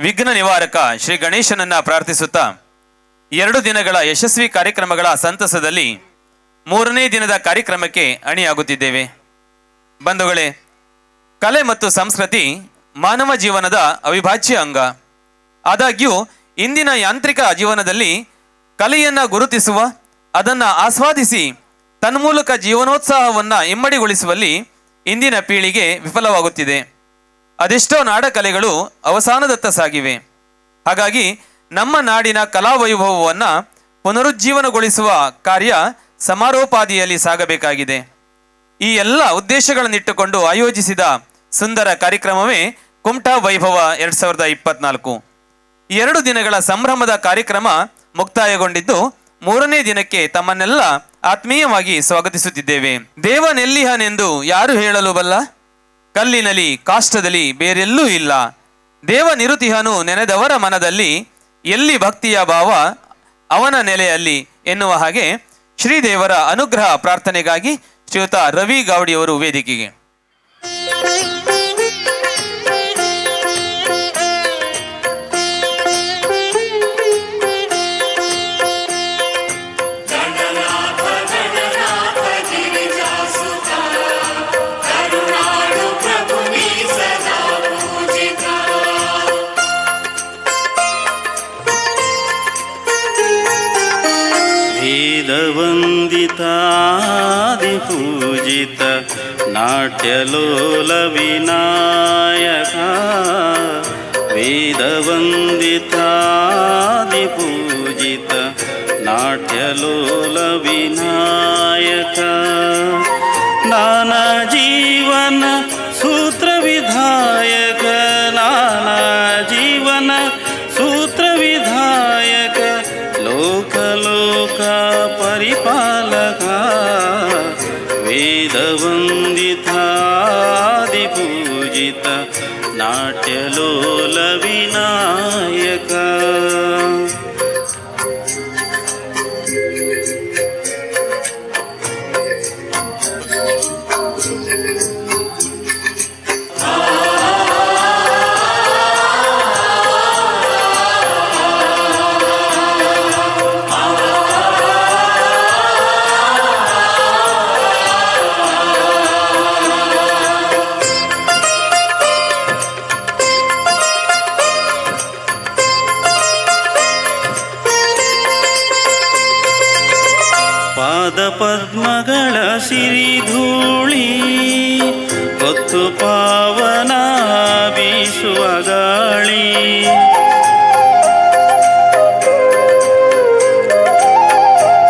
ವಿಘ್ನ ನಿವಾರಕ ಶ್ರೀ ಗಣೇಶನನ್ನ ಪ್ರಾರ್ಥಿಸುತ್ತಾ 2 ದಿನಗಳ ಯಶಸ್ವಿ ಕಾರ್ಯಕ್ರಮಗಳ ಸಂತಸದಲ್ಲಿ 3ನೇ ದಿನದ ಕಾರ್ಯಕ್ರಮಕ್ಕೆ ಅಣಿಯಾಗುತ್ತಿದ್ದೇವೆ. ಬಂಧುಗಳೇ, ಕಲೆ ಮತ್ತು ಸಂಸ್ಕೃತಿ ಮಾನವ ಜೀವನದ ಅವಿಭಾಜ್ಯ ಅಂಗ. ಆದಾಗ್ಯೂ ಇಂದಿನ ಯಾಂತ್ರಿಕ ಜೀವನದಲ್ಲಿ ಕಲೆಯನ್ನ ಗುರುತಿಸುವ, ಅದನ್ನು ಆಸ್ವಾದಿಸಿ ತನ್ಮೂಲಕ ಜೀವನೋತ್ಸಾಹವನ್ನು ಇಮ್ಮಡಿಗೊಳಿಸುವಲ್ಲಿ ಇಂದಿನ ಪೀಳಿಗೆ ವಿಫಲವಾಗುತ್ತಿದೆ. ಅದೆಷ್ಟೋ ನಾಡಕಲೆಗಳು ಅವಸಾನದತ್ತ ಸಾಗಿವೆ. ಹಾಗಾಗಿ ನಮ್ಮ ನಾಡಿನ ಕಲಾವೈಭವವನ್ನು ಪುನರುಜ್ಜೀವನಗೊಳಿಸುವ ಕಾರ್ಯ ಸಮಾರೋಪಾದಿಯಲ್ಲಿ ಸಾಗಬೇಕಾಗಿದೆ. ಈ ಎಲ್ಲ ಉದ್ದೇಶಗಳನ್ನಿಟ್ಟುಕೊಂಡು ಆಯೋಜಿಸಿದ ಸುಂದರ ಕಾರ್ಯಕ್ರಮವೇ ಕುಮಟಾ ವೈಭವ 2024. 2 ದಿನಗಳ ಸಂಭ್ರಮದ ಕಾರ್ಯಕ್ರಮ ಮುಕ್ತಾಯಗೊಂಡಿದ್ದು 3ನೇ ದಿನಕ್ಕೆ ತಮ್ಮನ್ನೆಲ್ಲ ಆತ್ಮೀಯವಾಗಿ ಸ್ವಾಗತಿಸುತ್ತಿದ್ದೇವೆ. ದೇವನೆಲ್ಲಿಹನೆಂದು ಯಾರು ಹೇಳಲು ಬಲ್ಲ, ಕಲ್ಲಿನಲ್ಲಿ ಕಾಷ್ಟದಲ್ಲಿ ಬೇರೆಲ್ಲೂ ಇಲ್ಲ. ದೇವ ನಿರುತಿಹನು ನೆನೆದವರ ಮನದಲ್ಲಿ, ಎಲ್ಲಿ ಭಕ್ತಿಯ ಭಾವ ಅವನ ನೆಲೆಯಲ್ಲಿ ಎನ್ನುವ ಹಾಗೆ ಶ್ರೀದೇವರ ಅನುಗ್ರಹ ಪ್ರಾರ್ಥನೆಗಾಗಿ ಶ್ರೀಯುತ ರವಿ ಗಾವಡಿಯವರು ವೇದಿಕೆಗೆ. ವೇದವಂದಿತಾದಿಪೂಜಿತ ನಾಟ್ಯಲೋಲ ವಿನಾಯಕ, ವೇದವಂದಿತಾದಿಪೂಜಿತ ನಾಟ್ಯಲೋಲ ವಿನಾಯಕ, ನಾನಾ ಜೀವನ ಸೂತ್ರ ವಿಧಾಯಕ, ನಾನಾ ಜೀವನ ಸೂತ್ರ ವಿಧಾಯಕ, ಲೋಕ ಲೋಕ ಪರಿಪಾಲಕ, ವೇದವಂದಿತಾದಿಪೂಜಿತ ನಾಟ್ಯಲೋಲ ವಿನಾಯಕ. ಪದ್ಮಗಳ ಸಿರಿಧೂಳಿ ಹೊತ್ತು ಪಾವನ ಬೀಸುವ ಗಾಳಿ,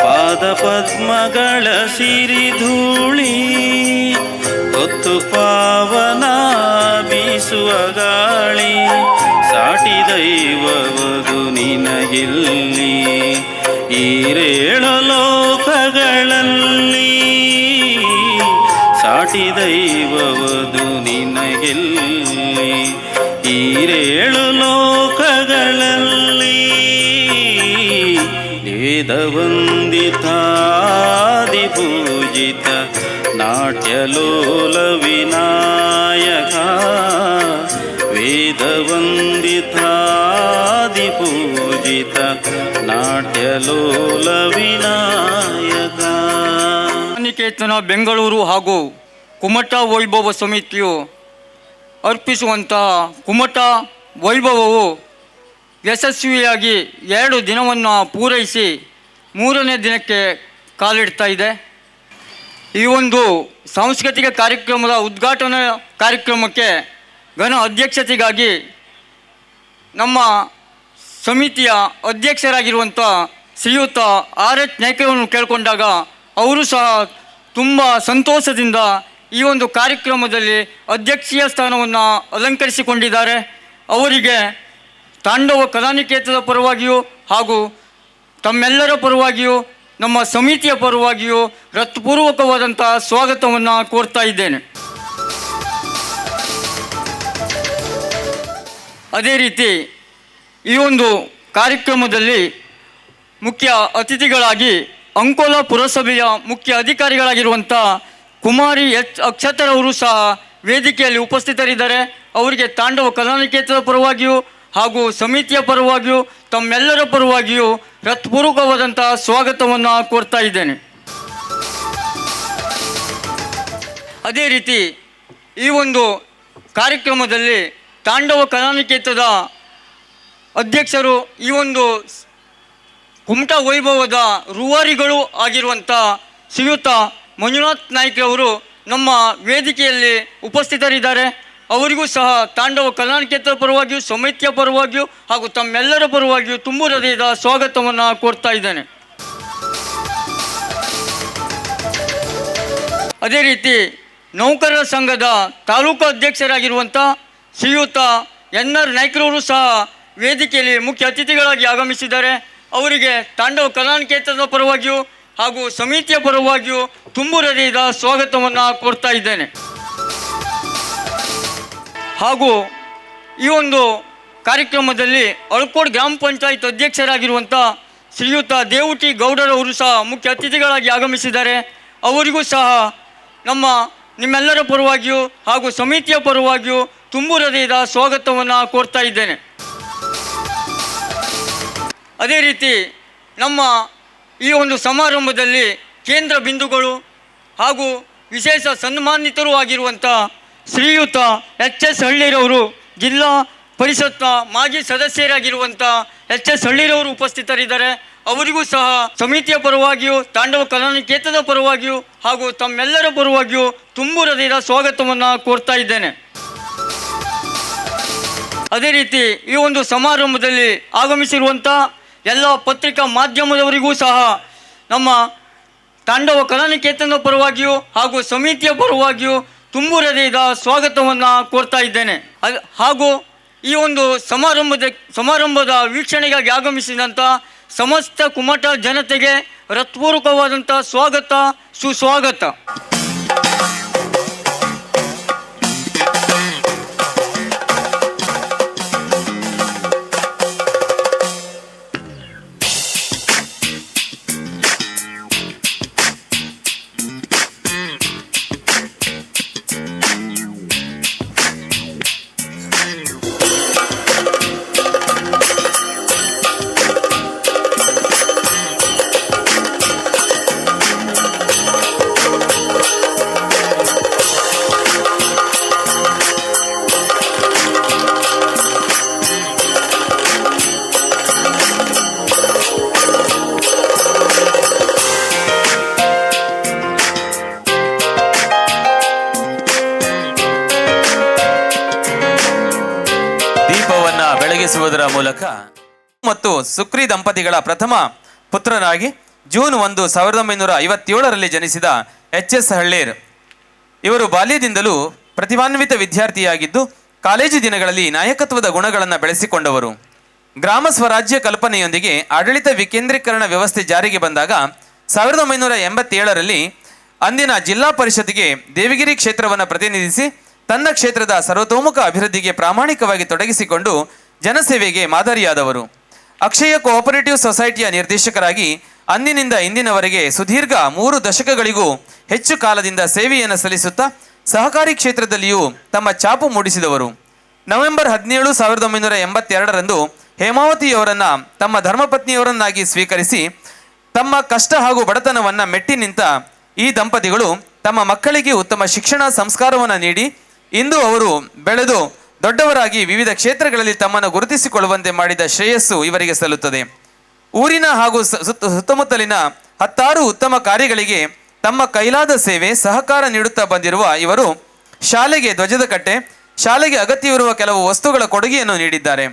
ಪಾದ ಪದ್ಮಗಳ ಸಿರಿಧೂಳಿ ಹೊತ್ತು ಪಾವನ ಬೀಸುವ ಗಾಳಿ, ಸಾಟಿ ದೈವವದು ನಿನಗಿಲ್ಲಿ ಈರೇಳು ಲೋಕಗಳಲ್ಲಿ, ಸಾಟಿ ದೈವವದು ನಿನಗೆಲ್ಲಿ ಈರೇಳು ಲೋಕಗಳಲ್ಲಿ, ವೇದವಂದಿತಾದಿಪೂಜಿತ ನಾಟ್ಯಲೋಲ ವಿನಾಯಕ, ವೇದವಂದಿತಾದಿಪೂಜಿತ ನಾಟ್ಯಲೋಲ ವಿನಾಯಕ. ನಿಕೇತನ ಬೆಂಗಳೂರು ಹಾಗೂ ಕುಮಟಾ ವೈಭವ ಸಮಿತಿಯು ಅರ್ಪಿಸುವಂತಹ ಕುಮಟಾ ವೈಭವವು ಯಶಸ್ವಿಯಾಗಿ 2 ದಿನವನ್ನು ಪೂರೈಸಿ 3ನೇ ದಿನಕ್ಕೆ ಕಾಲಿಡ್ತಾ ಇದೆ. ಈ ಒಂದು ಸಾಂಸ್ಕೃತಿಕ ಕಾರ್ಯಕ್ರಮದ ಉದ್ಘಾಟನಾ ಕಾರ್ಯಕ್ರಮಕ್ಕೆ ಘನ ಅಧ್ಯಕ್ಷತೆಗಾಗಿ ನಮ್ಮ ಸಮಿತಿಯ ಅಧ್ಯಕ್ಷರಾಗಿರುವಂಥ ಶ್ರೀಯುತ RH ನಾಯ್ಕರನ್ನು ಕೇಳಿಕೊಂಡಾಗ ಅವರು ಸಹ ತುಂಬ ಸಂತೋಷದಿಂದ ಈ ಒಂದು ಕಾರ್ಯಕ್ರಮದಲ್ಲಿ ಅಧ್ಯಕ್ಷೀಯ ಸ್ಥಾನವನ್ನು ಅಲಂಕರಿಸಿಕೊಂಡಿದ್ದಾರೆ. ಅವರಿಗೆ ತಾಂಡವ ಕಲಾನಿಕೇತನದ ಪರವಾಗಿಯೂ ಹಾಗೂ ತಮ್ಮೆಲ್ಲರ ಪರವಾಗಿಯೂ ನಮ್ಮ ಸಮಿತಿಯ ಪರವಾಗಿಯೂ ಹೃತ್ಪೂರ್ವಕವಾದಂಥ ಸ್ವಾಗತವನ್ನು ಕೋರ್ತಾ ಇದ್ದೇನೆ. ಅದೇ ರೀತಿ ಈ ಒಂದು ಕಾರ್ಯಕ್ರಮದಲ್ಲಿ ಮುಖ್ಯ ಅತಿಥಿಗಳಾಗಿ ಅಂಕೋಲಾ ಪುರಸಭೆಯ ಮುಖ್ಯ ಅಧಿಕಾರಿಗಳಾಗಿರುವಂಥ ಕುಮಾರಿ ಅಕ್ಷತರವರು ಸಹ ವೇದಿಕೆಯಲ್ಲಿ ಉಪಸ್ಥಿತರಿದ್ದಾರೆ. ಅವರಿಗೆ ತಾಂಡವ ಕಲಾನಿಕೇತನದ ಪರವಾಗಿಯೂ ಹಾಗೂ ಸಮಿತಿಯ ಪರವಾಗಿಯೂ ತಮ್ಮೆಲ್ಲರ ಪರವಾಗಿಯೂ ಹೃತ್ಪೂರ್ವಕವಾದಂತಹ ಸ್ವಾಗತವನ್ನು ಕೋರ್ತಾ ಇದ್ದೇನೆ. ಅದೇ ರೀತಿ ಈ ಒಂದು ಕಾರ್ಯಕ್ರಮದಲ್ಲಿ ತಾಂಡವ ಕಲಾನಿಕೇತದ ಅಧ್ಯಕ್ಷರು, ಈ ಒಂದು ಕುಮಟಾ ವೈಭವದ ರೂವಾರಿಗಳು ಆಗಿರುವಂಥ ಶ್ರೀಯುತ ಮಂಜುನಾಥ್ ನಾಯ್ಕರವರು ನಮ್ಮ ವೇದಿಕೆಯಲ್ಲಿ ಉಪಸ್ಥಿತರಿದ್ದಾರೆ. ಅವರಿಗೂ ಸಹ ತಾಂಡವ ಕಲಾನಿಕೇತದ ಪರವಾಗಿಯೂ ಸಮಿತಿಯ ಪರವಾಗಿಯೂ ಹಾಗೂ ತಮ್ಮೆಲ್ಲರ ಪರವಾಗಿಯೂ ತುಂಬು ಹೃದಯದ ಸ್ವಾಗತವನ್ನು ಕೋರ್ತಾ ಇದ್ದೇನೆ. ಅದೇ ರೀತಿ ನೌಕರರ ಸಂಘದ ತಾಲೂಕು ಅಧ್ಯಕ್ಷರಾಗಿರುವಂಥ ಶ್ರೀಯುತ NR ನಾಯ್ಕರವರು ಸಹ ವೇದಿಕೆಯಲ್ಲಿ ಮುಖ್ಯ ಅತಿಥಿಗಳಾಗಿ ಆಗಮಿಸಿದ್ದಾರೆ. ಅವರಿಗೆ ತಾಂಡವ ಕಲಾನಿಕೇತನದ ಪರವಾಗಿಯೂ ಹಾಗೂ ಸಮಿತಿಯ ಪರವಾಗಿಯೂ ತುಂಬು ಹೃದಯದ ಸ್ವಾಗತವನ್ನು ಕೋರ್ತಾ ಇದ್ದೇನೆ. ಹಾಗೂ ಈ ಒಂದು ಕಾರ್ಯಕ್ರಮದಲ್ಲಿ ಅಳ್ಕೋಡ್ ಗ್ರಾಮ ಪಂಚಾಯತ್ ಅಧ್ಯಕ್ಷರಾಗಿರುವಂಥ ಶ್ರೀಯುತ ದೇವುಟಿ ಗೌಡರವರು ಸಹ ಮುಖ್ಯ ಅತಿಥಿಗಳಾಗಿ ಆಗಮಿಸಿದ್ದಾರೆ. ಅವರಿಗೂ ಸಹ ನಿಮ್ಮೆಲ್ಲರ ಪರವಾಗಿಯೂ ಹಾಗೂ ಸಮಿತಿಯ ಪರವಾಗಿಯೂ ತುಂಬು ಹೃದಯದ ಸ್ವಾಗತವನ್ನು ಕೋರ್ತಾ ಇದ್ದೇನೆ. ಅದೇ ರೀತಿ ಈ ಒಂದು ಸಮಾರಂಭದಲ್ಲಿ ಕೇಂದ್ರ ಬಿಂದುಗಳು ಹಾಗೂ ವಿಶೇಷ ಸನ್ಮಾನಿತರೂ ಆಗಿರುವಂಥ ಶ್ರೀಯುತ HS ಹಳ್ಳಿರವರು, ಜಿಲ್ಲಾ ಪರಿಷತ್ನ ಮಾಜಿ ಸದಸ್ಯರಾಗಿರುವಂಥ HS ಹಳ್ಳಿರವರು ಉಪಸ್ಥಿತರಿದ್ದಾರೆ. ಅವರಿಗೂ ಸಹ ಸಮಿತಿಯ ಪರವಾಗಿಯೂ ತಾಂಡವ ಕಲಾನಿಕೇತನದ ಪರವಾಗಿಯೂ ಹಾಗೂ ತಮ್ಮೆಲ್ಲರ ಪರವಾಗಿಯೂ ತುಂಬು ಹೃದಯದ ಸ್ವಾಗತವನ್ನು ಕೋರ್ತಾ ಇದ್ದೇನೆ. ಅದೇ ರೀತಿ ಈ ಒಂದು ಸಮಾರಂಭದಲ್ಲಿ ಆಗಮಿಸಿರುವಂಥ ಎಲ್ಲ ಪತ್ರಿಕಾ ಮಾಧ್ಯಮದವರಿಗೂ ಸಹ ನಮ್ಮ ತಾಂಡವ ಕಲಾನಿಕೇತನದ ಪರವಾಗಿಯೂ ಹಾಗೂ ಸಮಿತಿಯ ಪರವಾಗಿಯೂ ತುಂಬು ಹೃದಯದ ಸ್ವಾಗತವನ್ನು ಕೋರ್ತಾ ಇದ್ದೇನೆ. ಹಾಗೂ ಈ ಒಂದು ಸಮಾರಂಭದ ವೀಕ್ಷಣೆಗಾಗಿ ಆಗಮಿಸಿದಂಥ ಸಮಸ್ತ ಕುಮಟಾ ಜನತೆಗೆ ಹೃತ್ಪೂರ್ವಕವಾದಂಥ ಸ್ವಾಗತ, ಸುಸ್ವಾಗತ. ಬೆಳಗಿಸುವುದರ ಮೂಲಕ ಮತ್ತು ಸುಕ್ರಿ ದಂಪತಿಗಳ ಪ್ರಥಮ ಪುತ್ರನಾಗಿ ಜೂನ್ 1, 1957ರಲ್ಲಿ ಜನಿಸಿದ HS ಹಳ್ಳೀರ್ ಇವರು ಬಾಲ್ಯದಿಂದಲೂ ಪ್ರತಿಭಾನ್ವಿತ ವಿದ್ಯಾರ್ಥಿಯಾಗಿದ್ದು ಕಾಲೇಜು ದಿನಗಳಲ್ಲಿ ನಾಯಕತ್ವದ ಗುಣಗಳನ್ನು ಬೆಳೆಸಿಕೊಂಡವರು. ಗ್ರಾಮ ಸ್ವರಾಜ್ಯ ಕಲ್ಪನೆಯೊಂದಿಗೆ ಆಡಳಿತ ವಿಕೇಂದ್ರೀಕರಣ ವ್ಯವಸ್ಥೆ ಜಾರಿಗೆ ಬಂದಾಗ 1987ರಲ್ಲಿ ಅಂದಿನ ಜಿಲ್ಲಾ ಪರಿಷತ್ಗೆ ದೇವಗಿರಿ ಕ್ಷೇತ್ರವನ್ನು ಪ್ರತಿನಿಧಿಸಿ ತನ್ನ ಕ್ಷೇತ್ರದ ಸರ್ವತೋಮುಖ ಅಭಿವೃದ್ಧಿಗೆ ಪ್ರಾಮಾಣಿಕವಾಗಿ ತೊಡಗಿಸಿಕೊಂಡು ಜನಸೇವೆಗೆ ಮಾದರಿಯಾದವರು. ಅಕ್ಷಯ ಕೋಆಪರೇಟಿವ್ ಸೊಸೈಟಿಯ ನಿರ್ದೇಶಕರಾಗಿ ಅಂದಿನಿಂದ ಇಂದಿನವರೆಗೆ ಸುದೀರ್ಘ 3 ದಶಕಗಳಿಗೂ ಹೆಚ್ಚು ಕಾಲದಿಂದ ಸೇವೆಯನ್ನು ಸಲ್ಲಿಸುತ್ತಾ ಸಹಕಾರಿ ಕ್ಷೇತ್ರದಲ್ಲಿಯೂ ತಮ್ಮ ಛಾಪು ಮೂಡಿಸಿದವರು. ನವೆಂಬರ್ 17, 1982ರಂದು ಹೇಮಾವತಿಯವರನ್ನು ತಮ್ಮ ಧರ್ಮಪತ್ನಿಯವರನ್ನಾಗಿ ಸ್ವೀಕರಿಸಿ ತಮ್ಮ ಕಷ್ಟ ಹಾಗೂ ಬಡತನವನ್ನು ಮೆಟ್ಟಿ ನಿಂತ ಈ ದಂಪತಿಗಳು ತಮ್ಮ ಮಕ್ಕಳಿಗೆ ಉತ್ತಮ ಶಿಕ್ಷಣ ಸಂಸ್ಕಾರವನ್ನು ನೀಡಿ ಇಂದು ಅವರು ಬೆಳೆದು ದೊಡ್ಡವರಾಗಿ ವಿವಿಧ ಕ್ಷೇತ್ರಗಳಲ್ಲಿ ತಮ್ಮನ್ನು ಗುರುತಿಸಿಕೊಳ್ಳುವಂತೆ ಮಾಡಿದ ಶ್ರೇಯಸ್ಸು ಇವರಿಗೆ ಸಲ್ಲುತ್ತದೆ. ಊರಿನ ಹಾಗೂ ಸುತ್ತಮುತ್ತಲಿನ 10 ಉತ್ತಮ ಕಾರ್ಯಗಳಿಗೆ ತಮ್ಮ ಕೈಲಾದ ಸೇವೆ ಸಹಕಾರ ನೀಡುತ್ತಾ ಬಂದಿರುವ ಇವರು ಶಾಲೆಗೆ ಧ್ವಜದ ಕಟ್ಟೆ, ಶಾಲೆಗೆ ಅಗತ್ಯವಿರುವ ಕೆಲವು ವಸ್ತುಗಳ ಕೊಡುಗೆಯನ್ನು ನೀಡಿದ್ದಾರೆ.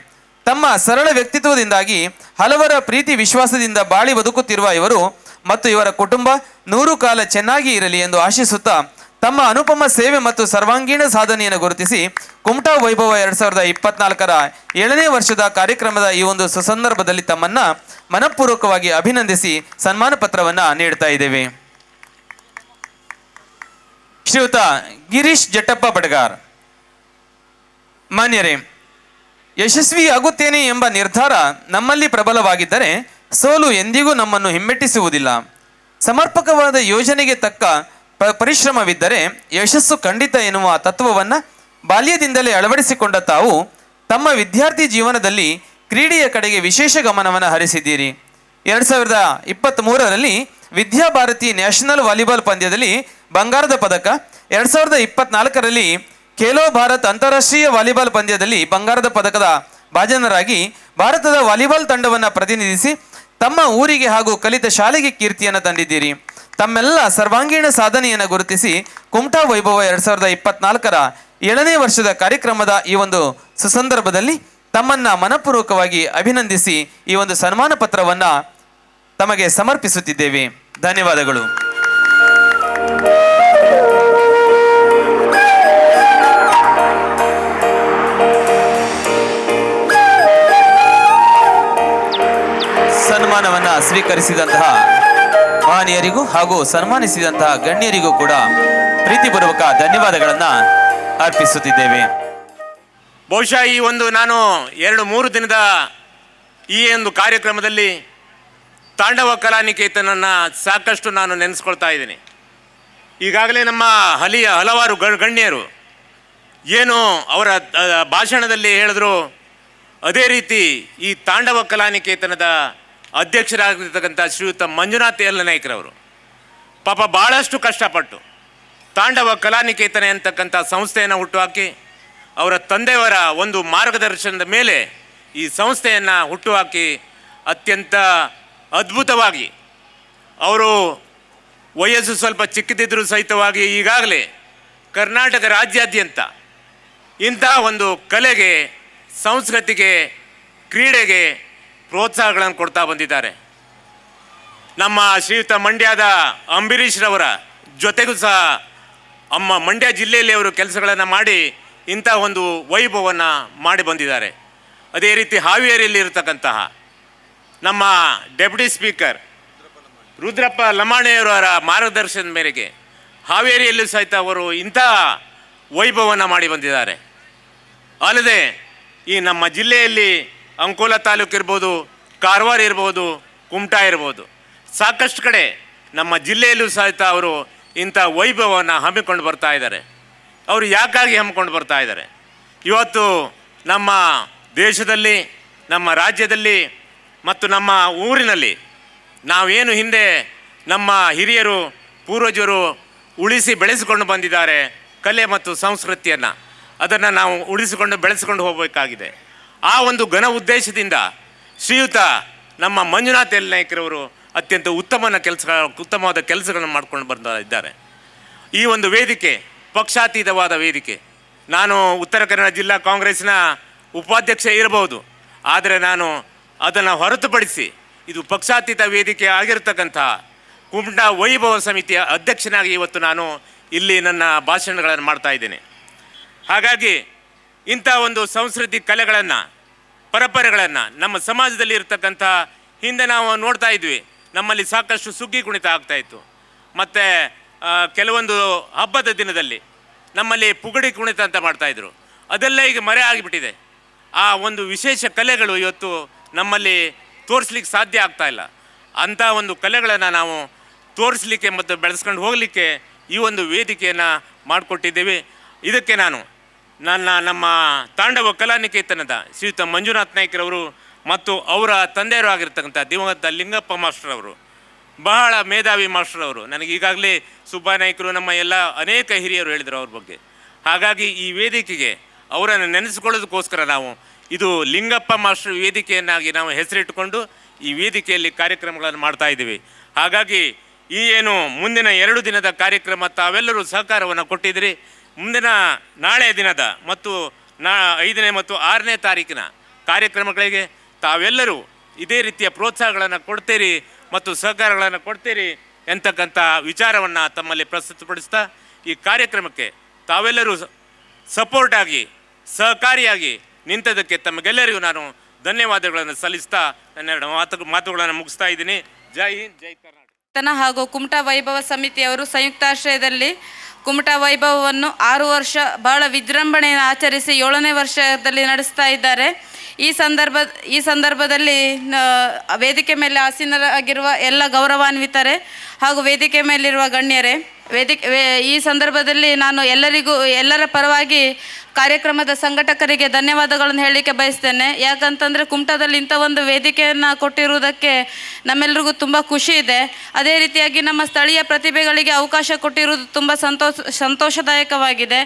ತಮ್ಮ ಸರಳ ವ್ಯಕ್ತಿತ್ವದಿಂದಾಗಿ ಹಲವರ ಪ್ರೀತಿ ವಿಶ್ವಾಸದಿಂದ ಬಾಳಿ ಬದುಕುತ್ತಿರುವ ಇವರು ಮತ್ತು ಇವರ ಕುಟುಂಬ 100 ಕಾಲ ಚೆನ್ನಾಗಿ ಇರಲಿ ಎಂದು ಆಶಿಸುತ್ತಾ ತಮ್ಮ ಅನುಪಮ ಸೇವೆ ಮತ್ತು ಸರ್ವಾಂಗೀಣ ಸಾಧನೆಯನ್ನು ಗುರುತಿಸಿ ಕುಮಟಾ ವೈಭವ 2024ರ 7ನೇ ವರ್ಷದ ಕಾರ್ಯಕ್ರಮದ ಈ ಒಂದು ಸುಸಂದರ್ಭದಲ್ಲಿ ತಮ್ಮನ್ನ ಮನಪೂರ್ವಕವಾಗಿ ಅಭಿನಂದಿಸಿ ಸನ್ಮಾನ ಪತ್ರವನ್ನು ನೀಡ್ತಾ ಇದ್ದೇವೆ. ಶ್ರೀಯುತ ಗಿರೀಶ್ ಜಟ್ಟಪ್ಪ ಬಡಗಾರ್. ಮಾನ್ಯರೇ, ಯಶಸ್ವಿ ಆಗುತ್ತೇನೆ ಎಂಬ ನಿರ್ಧಾರ ನಮ್ಮಲ್ಲಿ ಪ್ರಬಲವಾಗಿದ್ದರೆ ಸೋಲು ಎಂದಿಗೂ ನಮ್ಮನ್ನು ಹಿಮ್ಮೆಟ್ಟಿಸುವುದಿಲ್ಲ. ಸಮರ್ಪಕವಾದ ಯೋಜನೆಗೆ ತಕ್ಕ ಪರಿಶ್ರಮವಿದ್ದರೆ ಯಶಸ್ಸು ಖಂಡಿತ ಎನ್ನುವ ತತ್ವವನ್ನು ಬಾಲ್ಯದಿಂದಲೇ ಅಳವಡಿಸಿಕೊಂಡ ತಾವು ತಮ್ಮ ವಿದ್ಯಾರ್ಥಿ ಜೀವನದಲ್ಲಿ ಕ್ರೀಡೆಯ ಕಡೆಗೆ ವಿಶೇಷ ಗಮನವನ್ನು ಹರಿಸಿದ್ದೀರಿ. 2023ರಲ್ಲಿ ವಿದ್ಯಾಭಾರತಿ ನ್ಯಾಷನಲ್ ವಾಲಿಬಾಲ್ ಪಂದ್ಯದಲ್ಲಿ ಬಂಗಾರದ ಪದಕ, 2024ರಲ್ಲಿ ಖೇಲೋ ಭಾರತ್ ಅಂತಾರಾಷ್ಟ್ರೀಯ ವಾಲಿಬಾಲ್ ಪಂದ್ಯದಲ್ಲಿ ಬಂಗಾರದ ಪದಕದ ಭಾಜನರಾಗಿ ಭಾರತದ ವಾಲಿಬಾಲ್ ತಂಡವನ್ನು ಪ್ರತಿನಿಧಿಸಿ ತಮ್ಮ ಊರಿಗೆ ಹಾಗೂ ಕಲಿತ ಶಾಲೆಗೆ ಕೀರ್ತಿಯನ್ನು ತಂದಿದ್ದೀರಿ. ತಮ್ಮೆಲ್ಲ ಸರ್ವಾಂಗೀಣ ಸಾಧನೆಯನ್ನು ಗುರುತಿಸಿ ಕುಮಟಾ ವೈಭವ 2024ರ 7ನೇ ವರ್ಷದ ಕಾರ್ಯಕ್ರಮದ ಈ ಒಂದು ಸುಸಂದರ್ಭದಲ್ಲಿ ತಮ್ಮನ್ನ ಮನಪೂರ್ವಕವಾಗಿ ಅಭಿನಂದಿಸಿ ಈ ಒಂದು ಸನ್ಮಾನ ಪತ್ರವನ್ನು ತಮಗೆ ಸಮರ್ಪಿಸುತ್ತಿದ್ದೇವೆ. ಧನ್ಯವಾದಗಳು. ಸನ್ಮಾನವನ್ನು ಸ್ವೀಕರಿಸಿದಂತಹ ಮಹನೀಯರಿಗೂ ಹಾಗೂ ಸನ್ಮಾನಿಸಿದಂತಹ ಗಣ್ಯರಿಗೂ ಕೂಡ ಪ್ರೀತಿಪೂರ್ವಕ ಧನ್ಯವಾದಗಳನ್ನು ಅರ್ಪಿಸುತ್ತಿದ್ದೇವೆ. ಬಹುಶಃ ಈ ಒಂದು ನಾನು 2-3 ದಿನದ ಈ ಒಂದು ಕಾರ್ಯಕ್ರಮದಲ್ಲಿ ತಾಂಡವ ಕಲಾನಿಕೇತನನ್ನು ಸಾಕಷ್ಟು ನಾನು ನೆನೆಸ್ಕೊಳ್ತಾ ಇದ್ದೀನಿ. ಈಗಾಗಲೇ ನಮ್ಮ ಹಲವಾರು ಗಣ್ಯರು ಏನು ಅವರ ಭಾಷಣದಲ್ಲಿ ಹೇಳಿದ್ರು, ಅದೇ ರೀತಿ ಈ ತಾಂಡವ ಕಲಾನಿಕೇತನದ ಅಧ್ಯಕ್ಷರಾಗಿರ್ತಕ್ಕಂಥ ಶ್ರೀಯುತ ಮಂಜುನಾಥ್ ಯಲ್ಲನಾಯ್ಕರವರು ಪಾಪ ಭಾಳಷ್ಟು ಕಷ್ಟಪಟ್ಟು ತಾಂಡವ ಕಲಾನಿಕೇತನ ಅಂತಕ್ಕಂಥ ಸಂಸ್ಥೆಯನ್ನು ಹುಟ್ಟುಹಾಕಿ ಅವರ ತಂದೆಯವರ ಒಂದು ಮಾರ್ಗದರ್ಶನದ ಮೇಲೆ ಈ ಸಂಸ್ಥೆಯನ್ನು ಹುಟ್ಟುಹಾಕಿ ಅತ್ಯಂತ ಅದ್ಭುತವಾಗಿ ಅವರು ವಯಸ್ಸು ಸ್ವಲ್ಪ ಚಿಕ್ಕದಿದ್ದರೂ ಸಹಿತವಾಗಿ ಈಗಾಗಲೇ ಕರ್ನಾಟಕ ರಾಜ್ಯಾದ್ಯಂತ ಇಂತಹ ಒಂದು ಕಲೆಗೆ, ಸಂಸ್ಕೃತಿಗೆ, ಕ್ರೀಡೆಗೆ ಪ್ರೋತ್ಸಾಹಗಳನ್ನು ಕೊಡ್ತಾ ಬಂದಿದ್ದಾರೆ. ನಮ್ಮ ಶ್ರೀಯುತ ಮಂಡ್ಯದ ಅಂಬರೀಷ್ರವರ ಜೊತೆಗೂ ಸಹ ಮಂಡ್ಯ ಜಿಲ್ಲೆಯಲ್ಲಿ ಅವರು ಕೆಲಸಗಳನ್ನು ಮಾಡಿ ಇಂಥ ಒಂದು ವೈಭವವನ್ನು ಮಾಡಿ ಬಂದಿದ್ದಾರೆ. ಅದೇ ರೀತಿ ಹಾವೇರಿಯಲ್ಲಿ ಇರತಕ್ಕಂತಹ ನಮ್ಮ ಡೆಪ್ಯೂಟಿ ಸ್ಪೀಕರ್ ರುದ್ರಪ್ಪ ಲಮಾಣಿಯವರ ಮಾರ್ಗದರ್ಶನದ ಮೇರೆಗೆ ಹಾವೇರಿಯಲ್ಲೂ ಸಹಿತ ಅವರು ಇಂಥ ವೈಭವವನ್ನು ಮಾಡಿ ಬಂದಿದ್ದಾರೆ. ಅಲ್ಲದೆ ಈ ನಮ್ಮ ಜಿಲ್ಲೆಯಲ್ಲಿ ಅಂಕೋಲ ತಾಲೂಕು ಇರ್ಬೋದು, ಕಾರವಾರ ಇರ್ಬೋದು, ಕುಮಟಾ ಇರ್ಬೋದು, ಸಾಕಷ್ಟು ಕಡೆ ನಮ್ಮ ಜಿಲ್ಲೆಯಲ್ಲೂ ಸಹಿತ ಅವರು ಇಂಥ ವೈಭವವನ್ನು ಹಮ್ಮಿಕೊಂಡು ಬರ್ತಾ ಇದ್ದಾರೆ. ಅವರು ಯಾಕಾಗಿ ಹಮ್ಮಿಕೊಂಡು ಬರ್ತಾ ಇದ್ದಾರೆ? ಇವತ್ತು ನಮ್ಮ ದೇಶದಲ್ಲಿ, ನಮ್ಮ ರಾಜ್ಯದಲ್ಲಿ ಮತ್ತು ನಮ್ಮ ಊರಿನಲ್ಲಿ ನಾವೇನು ಹಿಂದೆ ನಮ್ಮ ಹಿರಿಯರು ಪೂರ್ವಜರು ಉಳಿಸಿ ಬೆಳೆಸಿಕೊಂಡು ಬಂದಿದ್ದಾರೆ ಕಲೆ ಮತ್ತು ಸಂಸ್ಕೃತಿಯನ್ನು, ಅದನ್ನು ನಾವು ಉಳಿಸಿಕೊಂಡು ಬೆಳೆಸಿಕೊಂಡು ಹೋಗಬೇಕಾಗಿದೆ. ಆ ಒಂದು ಘನ ಉದ್ದೇಶದಿಂದ ಶ್ರೀಯುತ ನಮ್ಮ ಮಂಜುನಾಥ್ ಯಲ್ಲನಾಯ್ಕರವರು ಅತ್ಯಂತ ಉತ್ತಮವಾದ ಕೆಲಸಗಳನ್ನು ಮಾಡ್ಕೊಂಡು ಬರ್ತಾ ಇದ್ದಾರೆ. ಈ ಒಂದು ವೇದಿಕೆ ಪಕ್ಷಾತೀತವಾದ ವೇದಿಕೆ. ನಾನು ಉತ್ತರ ಕನ್ನಡ ಜಿಲ್ಲಾ ಕಾಂಗ್ರೆಸ್ನ ಉಪಾಧ್ಯಕ್ಷ ಇರಬಹುದು, ಆದರೆ ನಾನು ಅದನ್ನು ಹೊರತುಪಡಿಸಿ ಇದು ಪಕ್ಷಾತೀತ ವೇದಿಕೆ ಆಗಿರತಕ್ಕಂಥ ಕುಮಟಾ ವೈಭವ ಸಮಿತಿಯ ಅಧ್ಯಕ್ಷನಾಗಿ ಇವತ್ತು ನಾನು ಇಲ್ಲಿ ನನ್ನ ಭಾಷಣಗಳನ್ನು ಮಾಡ್ತಾ ಇದ್ದೇನೆ. ಹಾಗಾಗಿ ಇಂಥ ಒಂದು ಸಂಸ್ಕೃತಿ ಕಲೆಗಳನ್ನು, ಪರಂಪರೆಗಳನ್ನು ನಮ್ಮ ಸಮಾಜದಲ್ಲಿ ಇರತಕ್ಕಂಥ ಹಿಂದೆ ನಾವು ನೋಡ್ತಾ ಇದ್ವಿ, ನಮ್ಮಲ್ಲಿ ಸಾಕಷ್ಟು ಸುಗ್ಗಿ ಕುಣಿತ ಆಗ್ತಾಯಿತ್ತು. ಮತ್ತು ಕೆಲವೊಂದು ಹಬ್ಬದ ದಿನದಲ್ಲಿ ನಮ್ಮಲ್ಲಿ ಪುಗಡಿ ಕುಣಿತ ಅಂತ ಮಾಡ್ತಾಯಿದ್ರು. ಅದೆಲ್ಲ ಈಗ ಮರೆ ಆಗಿಬಿಟ್ಟಿದೆ. ಆ ಒಂದು ವಿಶೇಷ ಕಲೆಗಳು ಇವತ್ತು ನಮ್ಮಲ್ಲಿ ತೋರಿಸ್ಲಿಕ್ಕೆ ಸಾಧ್ಯ ಆಗ್ತಾಯಿಲ್ಲ. ಅಂಥ ಒಂದು ಕಲೆಗಳನ್ನು ನಾವು ತೋರಿಸ್ಲಿಕ್ಕೆ ಮತ್ತು ಬೆಳೆಸ್ಕೊಂಡು ಹೋಗಲಿಕ್ಕೆ ಈ ಒಂದು ವೇದಿಕೆಯನ್ನು ಮಾಡಿಕೊಟ್ಟಿದ್ದೇವೆ. ಇದಕ್ಕೆ ನಾನು ನಮ್ಮ ತಾಂಡವ ಕಲಾನಿಕೇತನದ ಶ್ರೀಯುತ ಮಂಜುನಾಥ್ ನಾಯ್ಕರವರು ಮತ್ತು ಅವರ ತಂದೆಯರು ಆಗಿರ್ತಕ್ಕಂಥ ದಿವಂಗತ ಲಿಂಗಪ್ಪ ಮಾಸ್ಟರವರು, ಬಹಳ ಮೇಧಾವಿ ಮಾಸ್ಟರವರು. ನನಗೆ ಈಗಾಗಲೇ ಸುಬ್ಬಾ ನಾಯ್ಕರು, ನಮ್ಮ ಎಲ್ಲ ಅನೇಕ ಹಿರಿಯರು ಹೇಳಿದರು ಅವ್ರ ಬಗ್ಗೆ. ಹಾಗಾಗಿ ಈ ವೇದಿಕೆಗೆ ಅವರನ್ನು ನೆನೆಸ್ಕೊಳ್ಳೋದಕ್ಕೋಸ್ಕರ ನಾವು ಇದು ಲಿಂಗಪ್ಪ ಮಾಸ್ಟರ್ ವೇದಿಕೆಯನ್ನಾಗಿ ನಾವು ಹೆಸರಿಟ್ಟುಕೊಂಡು ಈ ವೇದಿಕೆಯಲ್ಲಿ ಕಾರ್ಯಕ್ರಮಗಳನ್ನು ಮಾಡ್ತಾ ಇದ್ದೀವಿ. ಹಾಗಾಗಿ ಈ ಏನು ಮುಂದಿನ 2 ದಿನದ ಕಾರ್ಯಕ್ರಮ ತಾವೆಲ್ಲರೂ ಸಹಕಾರವನ್ನು ಕೊಟ್ಟಿದ್ದೀರಿ. ಮುಂದಿನ ನಾಳೆ ದಿನದ ಮತ್ತು 5ನೇ ಮತ್ತು 6ನೇ ತಾರೀಕಿನ ಕಾರ್ಯಕ್ರಮಗಳಿಗೆ ತಾವೆಲ್ಲರೂ ಇದೇ ರೀತಿಯ ಪ್ರೋತ್ಸಾಹಗಳನ್ನು ಕೊಡ್ತೀರಿ ಮತ್ತು ಸಹಕಾರಗಳನ್ನು ಕೊಡ್ತೀರಿ ಎಂತಕ್ಕಂಥ ವಿಚಾರವನ್ನು ತಮ್ಮಲ್ಲಿ ಪ್ರಸ್ತುತಪಡಿಸ್ತಾ ಈ ಕಾರ್ಯಕ್ರಮಕ್ಕೆ ತಾವೆಲ್ಲರೂ ಸಪೋರ್ಟಾಗಿ ಸಹಕಾರಿಯಾಗಿ ನಿಂತದಕ್ಕೆ ತಮಗೆಲ್ಲರಿಗೂ ನಾನು ಧನ್ಯವಾದಗಳನ್ನು ಸಲ್ಲಿಸ್ತಾ ನನ್ನ ಮಾತುಗಳನ್ನು ಮುಗಿಸ್ತಾ ಇದ್ದೀನಿ. ಜೈ ಹಿಂದ್, ಜೈ ಕರ್ನಾಟಕ. ಹಾಗೂ ಕುಮಟಾ ವೈಭವ ಸಮಿತಿಯವರು ಸಂಯುಕ್ತಾಶ್ರಯದಲ್ಲಿ ಕುಮಟಾ ವೈಭವವನ್ನು 6 ವರ್ಷ ಬಹಳ ವಿಜೃಂಭಣೆಯನ್ನು ಆಚರಿಸಿ 7ನೇ ವರ್ಷದಲ್ಲಿ ನಡೆಸ್ತಾ ಇದ್ದಾರೆ. ಈ ಸಂದರ್ಭದಲ್ಲಿ ವೇದಿಕೆ ಮೇಲೆ ಆಸೀನರಾಗಿರುವ ಎಲ್ಲ ಗೌರವಾನ್ವಿತರೆ ಹಾಗೂ ವೇದಿಕೆ ಮೇಲಿರುವ ಗಣ್ಯರೇ, ಈ ಸಂದರ್ಭದಲ್ಲಿ ನಾನು ಎಲ್ಲರ ಪರವಾಗಿ ಕಾರ್ಯಕ್ರಮದ ಸಂಘಟಕರಿಗೆ ಧನ್ಯವಾದಗಳನ್ನು ಹೇಳಲಿಕ್ಕೆ ಬಯಸ್ತೇನೆ. ಯಾಕಂತಂದರೆ ಕುಮಟಾದಲ್ಲಿ ಇಂಥ ಒಂದು ವೇದಿಕೆಯನ್ನು ಕೊಟ್ಟಿರುವುದಕ್ಕೆ ನಮ್ಮೆಲ್ಲರಿಗೂ ತುಂಬ ಖುಷಿ ಇದೆ. ಅದೇ ರೀತಿಯಾಗಿ ನಮ್ಮ ಸ್ಥಳೀಯ ಪ್ರತಿಭೆಗಳಿಗೆ ಅವಕಾಶ ಕೊಟ್ಟಿರುವುದು ತುಂಬ ಸಂತೋಷದಾಯಕವಾಗಿದೆ.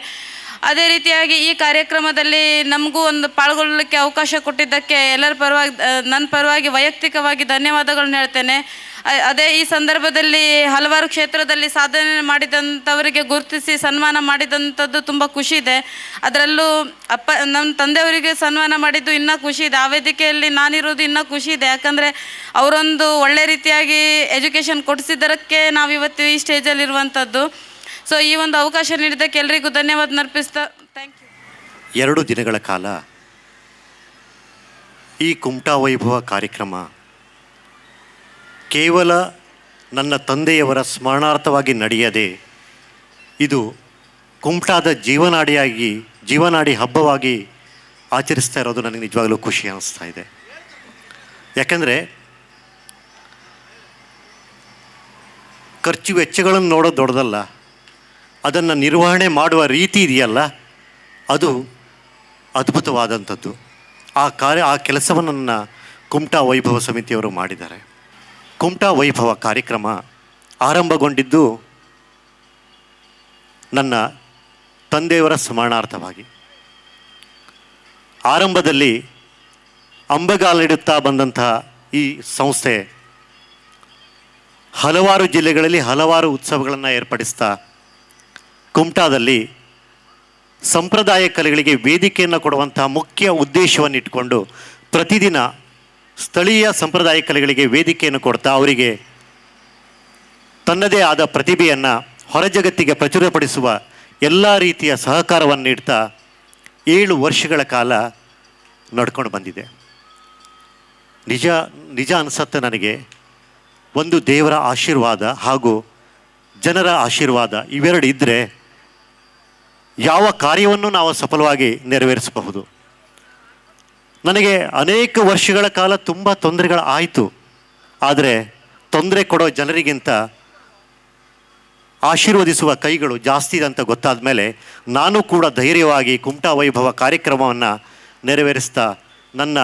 ಅದೇ ರೀತಿಯಾಗಿ ಈ ಕಾರ್ಯಕ್ರಮದಲ್ಲಿ ನಮಗೂ ಒಂದು ಪಾಲ್ಗೊಳ್ಳಲಿಕ್ಕೆ ಅವಕಾಶ ಕೊಟ್ಟಿದ್ದಕ್ಕೆ ಎಲ್ಲರ ಪರವಾಗಿ ನನ್ನ ಪರವಾಗಿ ವೈಯಕ್ತಿಕವಾಗಿ ಧನ್ಯವಾದಗಳನ್ನ ಹೇಳ್ತೇನೆ. ಅದೇ ಈ ಸಂದರ್ಭದಲ್ಲಿ ಹಲವಾರು ಕ್ಷೇತ್ರದಲ್ಲಿ ಸಾಧನೆ ಮಾಡಿದಂಥವರಿಗೆ ಗುರುತಿಸಿ ಸನ್ಮಾನ ಮಾಡಿದಂಥದ್ದು ತುಂಬ ಖುಷಿ ಇದೆ. ಅದರಲ್ಲೂ ನಮ್ಮ ತಂದೆಯವರಿಗೆ ಸನ್ಮಾನ ಮಾಡಿದ್ದು ಇನ್ನೂ ಖುಷಿ ಇದೆ. ಆ ವೇದಿಕೆಯಲ್ಲಿ ನಾನಿರೋದು ಇನ್ನೂ ಖುಷಿ ಇದೆ. ಯಾಕಂದರೆ ಅವರೊಂದು ಒಳ್ಳೆ ರೀತಿಯಾಗಿ ಎಜುಕೇಷನ್ ಕೊಡಿಸಿದ್ದಕ್ಕೆ ನಾವಿವತ್ತು ಈ ಸ್ಟೇಜಲ್ಲಿ ಇರುವಂಥದ್ದು. ಸೊ ಈ ಒಂದು ಅವಕಾಶ ನೀಡಿದ್ದಕ್ಕೆ ಎಲ್ಲರಿಗೂ ಧನ್ಯವಾದ ಅರ್ಪಿಸ್ತಾ ಥ್ಯಾಂಕ್ ಯು. 2 ದಿನಗಳ ಕಾಲ ಈ ಕುಮಟಾ ವೈಭವ ಕಾರ್ಯಕ್ರಮ ಕೇವಲ ನನ್ನ ತಂದೆಯವರ ಸ್ಮರಣಾರ್ಥವಾಗಿ ನಡೆಯದೆ ಇದು ಕುಮಟಾದ ಜೀವನಾಡಿ ಹಬ್ಬವಾಗಿ ಆಚರಿಸ್ತಾ ಇರೋದು ನನಗೆ ನಿಜವಾಗಲೂ ಖುಷಿ ಅನ್ನಿಸ್ತಾ ಇದೆ. ಯಾಕಂದರೆ ಖರ್ಚು ವೆಚ್ಚಗಳನ್ನು ನೋಡೋದು ದೊಡ್ಡದಲ್ಲ, ಅದನ್ನು ನಿರ್ವಹಣೆ ಮಾಡುವ ರೀತಿ ಇದೆಯಲ್ಲ ಅದು ಅದ್ಭುತವಾದಂಥದ್ದು. ಆ ಕೆಲಸವನ್ನು ನನ್ನ ಕುಮಟಾ ವೈಭವ ಸಮಿತಿಯವರು ಮಾಡಿದ್ದಾರೆ. ಕುಮಟಾ ವೈಭವ ಕಾರ್ಯಕ್ರಮ ಆರಂಭಗೊಂಡಿದ್ದು ನನ್ನ ತಂದೆಯವರ ಸ್ಮರಣಾರ್ಥವಾಗಿ. ಆರಂಭದಲ್ಲಿ ಅಂಬೆಗಾಲಿಡುತ್ತಾ ಬಂದಂತಹ ಈ ಸಂಸ್ಥೆ ಹಲವಾರು ಜಿಲ್ಲೆಗಳಲ್ಲಿ ಹಲವಾರು ಉತ್ಸವಗಳನ್ನು ಏರ್ಪಡಿಸ್ತಾ ಕುಮಟಾದಲ್ಲಿ ಸಂಪ್ರದಾಯ ಕಲೆಗಳಿಗೆ ವೇದಿಕೆಯನ್ನು ಕೊಡುವಂತಹ ಮುಖ್ಯ ಉದ್ದೇಶವನ್ನು ಇಟ್ಕೊಂಡು ಪ್ರತಿದಿನ ಸ್ಥಳೀಯ ಸಂಪ್ರದಾಯ ಕಲೆಗಳಿಗೆ ವೇದಿಕೆಯನ್ನು ಕೊಡ್ತಾ ಅವರಿಗೆ ತನ್ನದೇ ಆದ ಪ್ರತಿಭೆಯನ್ನು ಹೊರಜಗತ್ತಿಗೆ ಪ್ರಚುರಪಡಿಸುವ ಎಲ್ಲ ರೀತಿಯ ಸಹಕಾರವನ್ನು ನೀಡ್ತಾ 7 ವರ್ಷಗಳ ಕಾಲ ನಡ್ಕೊಂಡು ಬಂದಿದೆ. ನಿಜ ಅನಿಸುತ್ತೆ ನನಗೆ. ಒಂದು ದೇವರ ಆಶೀರ್ವಾದ ಹಾಗೂ ಜನರ ಆಶೀರ್ವಾದ ಇವೆರಡು ಇದ್ದರೆ ಯಾವ ಕಾರ್ಯವನ್ನು ನಾವು ಸಫಲವಾಗಿ ನೆರವೇರಿಸಬಹುದು. ನನಗೆ ಅನೇಕ ವರ್ಷಗಳ ಕಾಲ ತುಂಬ ತೊಂದರೆಗಳಾಯಿತು. ಆದರೆ ತೊಂದರೆ ಕೊಡೋ ಜನರಿಗಿಂತ ಆಶೀರ್ವದಿಸುವ ಕೈಗಳು ಜಾಸ್ತಿ ಇದೆ ಅಂತ ಗೊತ್ತಾದ ಮೇಲೆ ನಾನು ಕೂಡ ಧೈರ್ಯವಾಗಿ ಕುಮಟಾ ವೈಭವ ಕಾರ್ಯಕ್ರಮವನ್ನು ನೆರವೇರಿಸ್ತಾ ನನ್ನ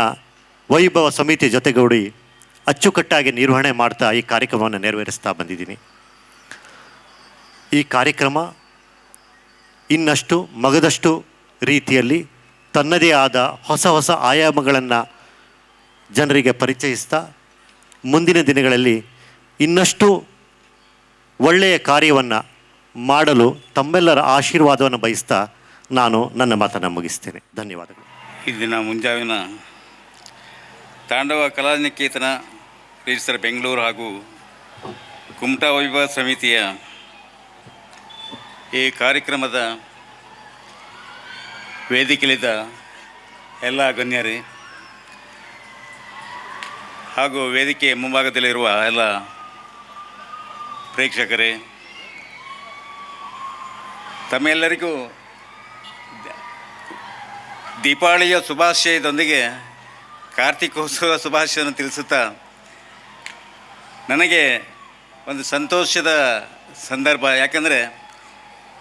ವೈಭವ ಸಮಿತಿ ಜೊತೆಗೂಡಿ ಅಚ್ಚುಕಟ್ಟಾಗಿ ನಿರ್ವಹಣೆ ಮಾಡ್ತಾ ಈ ಕಾರ್ಯಕ್ರಮವನ್ನು ನೆರವೇರಿಸ್ತಾ ಬಂದಿದ್ದೀನಿ. ಈ ಕಾರ್ಯಕ್ರಮ ಇನ್ನಷ್ಟು ಮಗದಷ್ಟು ರೀತಿಯಲ್ಲಿ ತನ್ನದೇ ಆದ ಹೊಸ ಆಯಾಮಗಳನ್ನು ಜನರಿಗೆ ಪರಿಚಯಿಸ್ತಾ ಮುಂದಿನ ದಿನಗಳಲ್ಲಿ ಇನ್ನಷ್ಟು ಒಳ್ಳೆಯ ಕಾರ್ಯವನ್ನು ಮಾಡಲು ತಮ್ಮೆಲ್ಲರ ಆಶೀರ್ವಾದವನ್ನು ಬಯಸ್ತಾ ನಾನು ನನ್ನ ಮಾತನ್ನು ಮುಗಿಸ್ತೇನೆ. ಧನ್ಯವಾದಗಳು. ಈ ದಿನ ಮುಂಜಾವಿನ ತಾಂಡವ ಕಲಾನಿಕೇತನ ರಿಜಿಸ್ಟರ್ ಬೆಂಗಳೂರು ಹಾಗೂ ಕುಮಟಾ ವೈಭವ ಸಮಿತಿಯ ಈ ಕಾರ್ಯಕ್ರಮದ ವೇದಿಕೆಯಲ್ಲಿದ್ದ ಎಲ್ಲ ಗಣ್ಯರೇ ಹಾಗೂ ವೇದಿಕೆ ಮುಂಭಾಗದಲ್ಲಿರುವ ಎಲ್ಲ ಪ್ರೇಕ್ಷಕರೇ, ತಮ್ಮೆಲ್ಲರಿಗೂ ದೀಪಾವಳಿಯ ಶುಭಾಶಯದೊಂದಿಗೆ ಕಾರ್ತಿಕೋತ್ಸವ ಶುಭಾಶಯವನ್ನು ತಿಳಿಸುತ್ತಾ ನನಗೆ ಒಂದು ಸಂತೋಷದ ಸಂದರ್ಭ. ಯಾಕಂದರೆ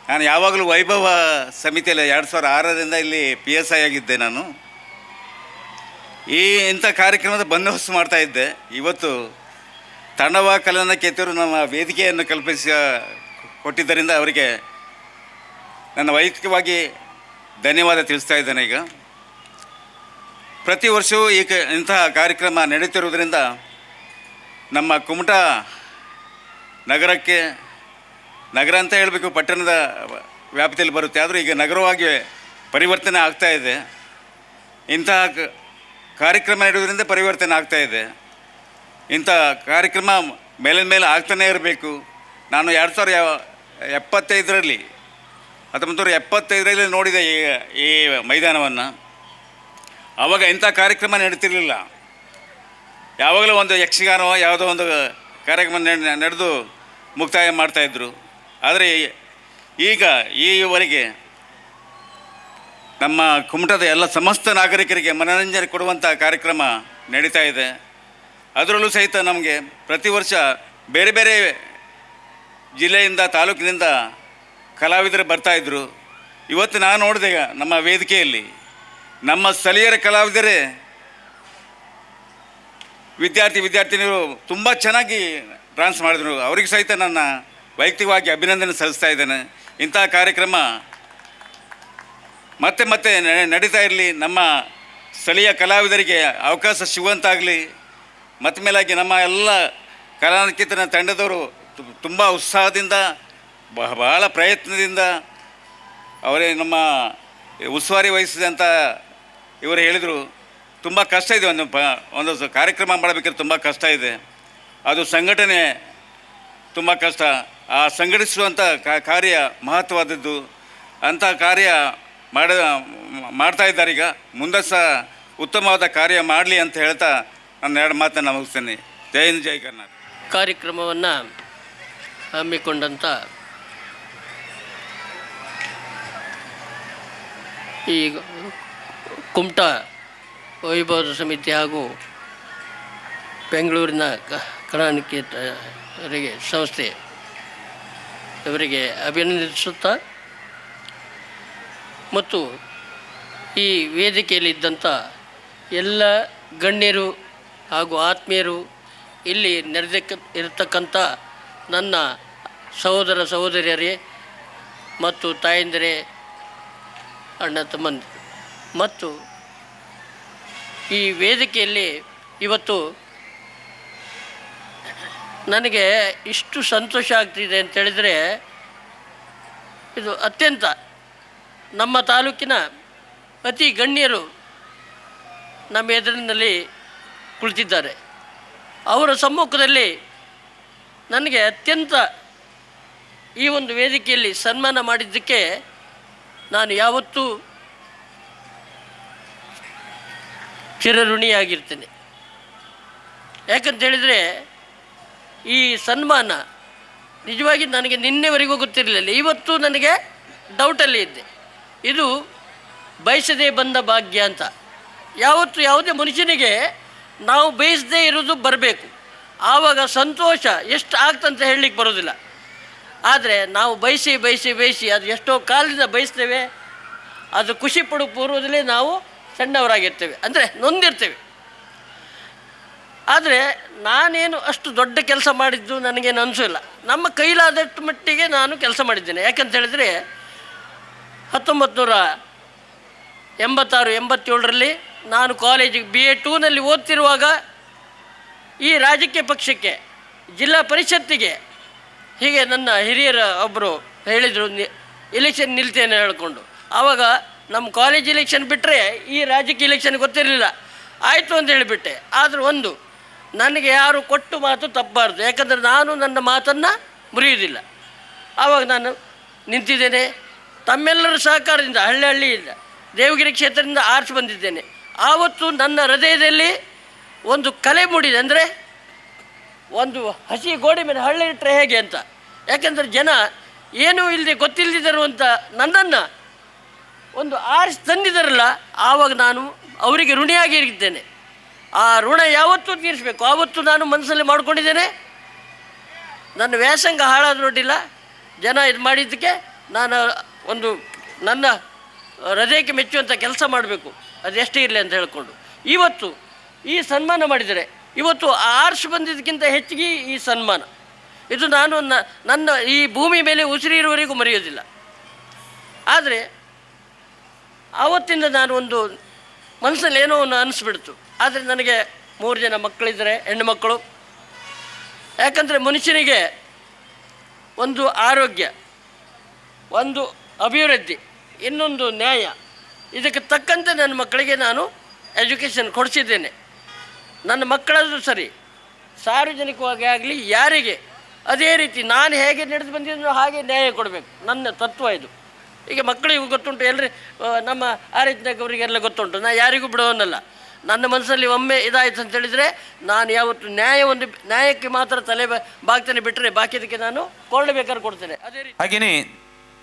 ನಾನು ಯಾವಾಗಲೂ ವೈಭವ ಸಮಿತಿಯಲ್ಲಿ 2006ರಿಂದ ಇಲ್ಲಿ PSI ಆಗಿದ್ದೆ. ನಾನು ಇಂಥ ಕಾರ್ಯಕ್ರಮದ ಬಂದೋಬಸ್ತು ಮಾಡ್ತಾಯಿದ್ದೆ. ಇವತ್ತು ತಾಂಡವ ಕಲಾನಿಕೇತನರು ನಮ್ಮ ವೇದಿಕೆಯನ್ನು ಕೊಟ್ಟಿದ್ದರಿಂದ ಅವರಿಗೆ ನನ್ನ ವೈಯಕ್ತಿಕವಾಗಿ ಧನ್ಯವಾದ ತಿಳಿಸ್ತಾ ಇದ್ದೇನೆ. ಈಗ ಪ್ರತಿ ವರ್ಷವೂ ಇಂತಹ ಕಾರ್ಯಕ್ರಮ ನಡೀತಿರುವುದರಿಂದ ನಮ್ಮ ಕುಮಟಾ ನಗರ ಅಂತ ಹೇಳಬೇಕು, ಪಟ್ಟಣದ ವ್ಯಾಪ್ತಿಯಲ್ಲಿ ಬರುತ್ತೆ, ಆದರೂ ಈಗ ನಗರವಾಗಿ ಪರಿವರ್ತನೆ ಆಗ್ತಾಯಿದೆ. ಇಂತಹ ಕಾರ್ಯಕ್ರಮ ನಡೆಯುವುದರಿಂದ ಪರಿವರ್ತನೆ ಆಗ್ತಾಯಿದೆ. ಇಂಥ ಕಾರ್ಯಕ್ರಮ ಮೇಲಿನ ಮೇಲೆ ಆಗ್ತಾನೇ ಇರಬೇಕು. ನಾನು 1975ರಲ್ಲಿ ನೋಡಿದೆ ಈ ಮೈದಾನವನ್ನು. ಆವಾಗ ಇಂಥ ಕಾರ್ಯಕ್ರಮ ನಡೀತಿರಲಿಲ್ಲ. ಯಾವಾಗಲೂ ಒಂದು ಯಕ್ಷಗಾನವೋ ಯಾವುದೋ ಒಂದು ಕಾರ್ಯಕ್ರಮ ನಡೆದು ಮುಕ್ತಾಯ ಮಾಡ್ತಾಯಿದ್ರು. ಆದರೆ ಈಗ ಈವರೆಗೆ ನಮ್ಮ ಕುಮಟದ ಎಲ್ಲ ಸಮಸ್ತ ನಾಗರಿಕರಿಗೆ ಮನೋರಂಜನೆ ಕೊಡುವಂಥ ಕಾರ್ಯಕ್ರಮ ನಡೀತಾ ಇದೆ. ಅದರಲ್ಲೂ ಸಹಿತ ನಮಗೆ ಪ್ರತಿ ವರ್ಷ ಬೇರೆ ಬೇರೆ ಜಿಲ್ಲೆಯಿಂದ ತಾಲೂಕಿನಿಂದ ಕಲಾವಿದರು ಬರ್ತಾಯಿದ್ರು. ಇವತ್ತು ನಾನು ನೋಡಿದೆ ನಮ್ಮ ವೇದಿಕೆಯಲ್ಲಿ ನಮ್ಮ ಸ್ಥಳೀಯರ ಕಲಾವಿದರೇ ವಿದ್ಯಾರ್ಥಿನಿಯರು ತುಂಬ ಚೆನ್ನಾಗಿ ಡ್ಯಾನ್ಸ್ ಮಾಡಿದ್ರು. ಅವರಿಗೆ ಸಹಿತ ನನ್ನ ವೈಯಕ್ತಿಕವಾಗಿ ಅಭಿನಂದನೆ ಸಲ್ಲಿಸ್ತಾ ಇದ್ದೇನೆ. ಇಂತಹ ಕಾರ್ಯಕ್ರಮ ಮತ್ತೆ ಮತ್ತೆ ನಡೀತಾ ಇರಲಿ. ನಮ್ಮ ಸ್ಥಳೀಯ ಕಲಾವಿದರಿಗೆ ಅವಕಾಶ ಸಿಗುವಂತಾಗಲಿ. ಮತ್ತೆ ಮೇಲಾಗಿ ನಮ್ಮ ಎಲ್ಲ ಕಲಾನಿಕೇತನ ತಂಡದವರು ತುಂಬ ಉತ್ಸಾಹದಿಂದ ಬಹಳ ಪ್ರಯತ್ನದಿಂದ ಅವರೇ ನಮ್ಮ ಉಸ್ತುವಾರಿ ವಹಿಸಿದಂಥ ಇವರು ಹೇಳಿದರು. ತುಂಬ ಕಷ್ಟ ಇದೆ, ಒಂದು ಕಾರ್ಯಕ್ರಮ ಮಾಡಬೇಕಾದ್ರೆ ತುಂಬ ಕಷ್ಟ ಇದೆ. ಅದು ಸಂಘಟನೆ ತುಂಬ ಕಷ್ಟ. ಆ ಸಂಘಟಿಸುವಂಥ ಕಾರ್ಯ ಮಹತ್ವವಾದದ್ದು. ಅಂಥ ಕಾರ್ಯ ಮಾಡ್ತಾ ಇದ್ದಾರೆ. ಈಗ ಮುಂದೆ ಸಹ ಉತ್ತಮವಾದ ಕಾರ್ಯ ಮಾಡಲಿ ಅಂತ ಹೇಳ್ತಾ ನಾನು ಎರಡು ಮಾತನ್ನು ಮುಗಿಸ್ತೇನೆ. ಜೈ ಹಿಂದ್, ಜೈ ಕರ್ನಾಟಕ. ಕಾರ್ಯಕ್ರಮವನ್ನು ಹಮ್ಮಿಕೊಂಡಂಥ ಈ ಕುಮಟಾ ವೈಭವದ ಸಮಿತಿ ಹಾಗೂ ಬೆಂಗಳೂರಿನ ಕಲಾನಿಕೇತರಿಗೆ ಸಂಸ್ಥೆ ಇವರಿಗೆ ಅಭಿನಂದಿಸುತ್ತಾ ಮತ್ತು ಈ ವೇದಿಕೆಯಲ್ಲಿದ್ದಂಥ ಎಲ್ಲ ಗಣ್ಯರು ಹಾಗೂ ಆತ್ಮೀಯರು, ಇಲ್ಲಿ ಇರತಕ್ಕಂಥ ನನ್ನ ಸಹೋದರ ಸಹೋದರಿಯರೇ ಮತ್ತು ತಾಯಂದಿರೇ, ಅಣ್ಣ ತಮ್ಮಂದಿರು ಮತ್ತು ಈ ವೇದಿಕೆಯಲ್ಲಿ ಇವತ್ತು ನನಗೆ ಇಷ್ಟು ಸಂತೋಷ ಆಗ್ತಿದೆ ಅಂತೇಳಿದರೆ, ಇದು ಅತ್ಯಂತ ನಮ್ಮ ತಾಲೂಕಿನ ಅತಿ ಗಣ್ಯರು ನಮ್ಮ ಎದುರಿನಲ್ಲಿ ಕುಳಿತಿದ್ದಾರೆ. ಅವರ ಸಮ್ಮುಖದಲ್ಲಿ ನನಗೆ ಅತ್ಯಂತ ಈ ಒಂದು ವೇದಿಕೆಯಲ್ಲಿ ಸನ್ಮಾನ ಮಾಡಿದ್ದಕ್ಕೆ ನಾನು ಯಾವತ್ತೂ ಚಿರಋಣಿಯಾಗಿರ್ತೇನೆ. ಯಾಕಂತೇಳಿದರೆ ಈ ಸನ್ಮಾನ ನಿಜವಾಗಿ ನನಗೆ ನಿನ್ನೆವರೆಗೂ ಗೊತ್ತಿರಲಿಲ್ಲ. ಇವತ್ತು ನನಗೆ ಡೌಟಲ್ಲಿ ಇದ್ದೆ. ಇದು ಬಯಸದೇ ಬಂದ ಭಾಗ್ಯ ಅಂತ. ಯಾವತ್ತು ಯಾವುದೇ ಮನುಷ್ಯನಿಗೆ ನಾವು ಬಯಸದೇ ಇರೋದು ಬರಬೇಕು, ಆವಾಗ ಸಂತೋಷ ಎಷ್ಟು ಆಗ್ತಂತ ಹೇಳಲಿಕ್ಕೆ ಬರೋದಿಲ್ಲ. ಆದರೆ ನಾವು ಬಯಸಿ ಬಯಸಿ ಬಯಸಿ ಅದು ಎಷ್ಟೋ ಕಾಲದಿಂದ ಬಯಸ್ತೇವೆ, ಅದು ಖುಷಿ ಪಡೋ ಪೂರ್ವದಲ್ಲೇ ನಾವು ಸಣ್ಣವರಾಗಿರ್ತೇವೆ, ಅಂದರೆ ನೊಂದಿರ್ತೇವೆ. ಆದರೆ ನಾನೇನು ಅಷ್ಟು ದೊಡ್ಡ ಕೆಲಸ ಮಾಡಿದ್ದು ನನಗೇನು ಅನಿಸೋಲ್ಲ. ನಮ್ಮ ಕೈಲಾದಷ್ಟು ಮಟ್ಟಿಗೆ ನಾನು ಕೆಲಸ ಮಾಡಿದ್ದೇನೆ. ಯಾಕಂತ ಹೇಳಿದರೆ 1986-87ರಲ್ಲಿ ನಾನು ಕಾಲೇಜಿಗೆ BA 2ನಲ್ಲಿ ಓದ್ತಿರುವಾಗ ಈ ರಾಜಕೀಯ ಪಕ್ಷಕ್ಕೆ, ಜಿಲ್ಲಾ ಪರಿಷತ್ತಿಗೆ ಹೀಗೆ ನನ್ನ ಹಿರಿಯರ ಒಬ್ಬರು ಹೇಳಿದರು, ಎಲೆಕ್ಷನ್ ನಿಲ್ತೇನೆ ಹೇಳ್ಕೊಂಡು. ಆವಾಗ ನಮ್ಮ ಕಾಲೇಜ್ ಎಲೆಕ್ಷನ್ ಬಿಟ್ಟರೆ ಈ ರಾಜಕೀಯ ಎಲೆಕ್ಷನ್ ಗೊತ್ತಿರಲಿಲ್ಲ. ಆಯಿತು ಅಂತ ಹೇಳಿಬಿಟ್ಟೆ. ಆದರೂ ಒಂದು, ನನಗೆ ಯಾರು ಕೊಟ್ಟು ಮಾತು ತಪ್ಪಬಾರ್ದು, ಯಾಕಂದರೆ ನಾನು ನನ್ನ ಮಾತನ್ನು ಮುರಿಯುವುದಿಲ್ಲ. ಆವಾಗ ನಾನು ನಿಂತಿದ್ದೇನೆ. ತಮ್ಮೆಲ್ಲರ ಸಹಕಾರದಿಂದ ಹಳ್ಳಿಯಿಂದ ದೇವಗಿರಿ ಕ್ಷೇತ್ರದಿಂದ ಆರಿಸಿ ಬಂದಿದ್ದೇನೆ. ಆವತ್ತು ನನ್ನ ಹೃದಯದಲ್ಲಿ ಒಂದು ಕಲೆ ಮೂಡಿದೆ, ಅಂದರೆ ಒಂದು ಹಸಿ ಗೋಡೆ ಮೇಲೆ ಹಳ್ಳಿ ಇಟ್ಟರೆ ಹೇಗೆ ಅಂತ. ಯಾಕೆಂದರೆ ಜನ ಏನೂ ಇಲ್ಲದೆ ಗೊತ್ತಿಲ್ಲದಿದ್ದರು ಅಂತ ನನ್ನನ್ನು ಒಂದು ಆರಿಸಿ ತಂದಿದ್ದಾರಲ್ಲ, ಆವಾಗ ನಾನು ಅವರಿಗೆ ಋಣಿಯಾಗಿದ್ದೇನೆ. ಆ ಋಣ ಯಾವತ್ತೂ ತೀರಿಸಬೇಕು. ಆವತ್ತು ನಾನು ಮನಸ್ಸಲ್ಲಿ ಮಾಡ್ಕೊಂಡಿದ್ದೇನೆ. ನನ್ನ ವ್ಯಾಸಂಗ ಹಾಳಾದ ನೋಡಿಲ್ಲ, ಜನ ಇದು ಮಾಡಿದ್ದಕ್ಕೆ ನಾನು ಒಂದು ನನ್ನ ಹೃದಯಕ್ಕೆ ಮೆಚ್ಚುವಂಥ ಕೆಲಸ ಮಾಡಬೇಕು, ಅದು ಎಷ್ಟೇ ಇರಲಿ ಅಂತ ಹೇಳಿಕೊಂಡು ಇವತ್ತು ಈ ಸನ್ಮಾನ ಮಾಡಿದರೆ, ಇವತ್ತು ಆರ್ಷ್ ಬಂದಿದ್ದಕ್ಕಿಂತ ಹೆಚ್ಚಿಗೆ ಈ ಸನ್ಮಾನ, ಇದು ನಾನು ನನ್ನ ಈ ಭೂಮಿ ಮೇಲೆ ಉಸಿರಿರುವವರೆಗೂ ಮರೆಯೋದಿಲ್ಲ. ಆದರೆ ಆವತ್ತಿಂದ ನಾನು ಒಂದು ಮನಸ್ಸಲ್ಲಿ ಏನೋ ಒಂದು ಅನಿಸ್ಬಿಡ್ತು. ಆದರೆ ನನಗೆ 3 ಜನ ಮಕ್ಕಳಿದ್ದಾರೆ, ಹೆಣ್ಣು ಮಕ್ಕಳು. ಯಾಕಂದರೆ ಮನುಷ್ಯನಿಗೆ ಒಂದು ಆರೋಗ್ಯ, ಒಂದು ಅಭಿವೃದ್ಧಿ, ಇನ್ನೊಂದು ನ್ಯಾಯ, ಇದಕ್ಕೆ ತಕ್ಕಂತೆ ನನ್ನ ಮಕ್ಕಳಿಗೆ ನಾನು ಎಜುಕೇಷನ್ ಕೊಡಿಸಿದ್ದೇನೆ. ನನ್ನ ಮಕ್ಕಳದ್ದು ಸರಿ, ಸಾರ್ವಜನಿಕವಾಗಿ ಆಗಲಿ ಯಾರಿಗೆ ಅದೇ ರೀತಿ ನಾನು ಹೇಗೆ ನಡೆದು ಬಂದಿದ್ದೋ ಹಾಗೆ ನ್ಯಾಯ ಕೊಡಬೇಕು, ನನ್ನ ತತ್ವ ಇದು. ಈಗ ಮಕ್ಕಳಿಗೂ ಗೊತ್ತುಂಟು, ಎಲ್ಲರಿ ನಮ್ಮ ಅವರಿಗೆಲ್ಲ ಗೊತ್ತುಂಟು. ನಾನು ಯಾರಿಗೂ ಬಿಡೋನಲ್ಲ. ನನ್ನ ಮನಸ್ಸಲ್ಲಿ ಒಮ್ಮೆ ಇದಾಯಿತು ಅಂತ ಹೇಳಿದರೆ ನಾನು ಯಾವತ್ತು ನ್ಯಾಯಕ್ಕೆ ಮಾತ್ರ ತಲೆ ಬಾಗ್ತಾನೆ, ಬಿಟ್ಟರೆ ಬಾಕಿದಕ್ಕೆ ನಾನು ಬೇಕಾದ್ರೆ ಕೊಡ್ತೇನೆ. ಅದೇ ರೀತಿ ಹಾಗೆಯೇ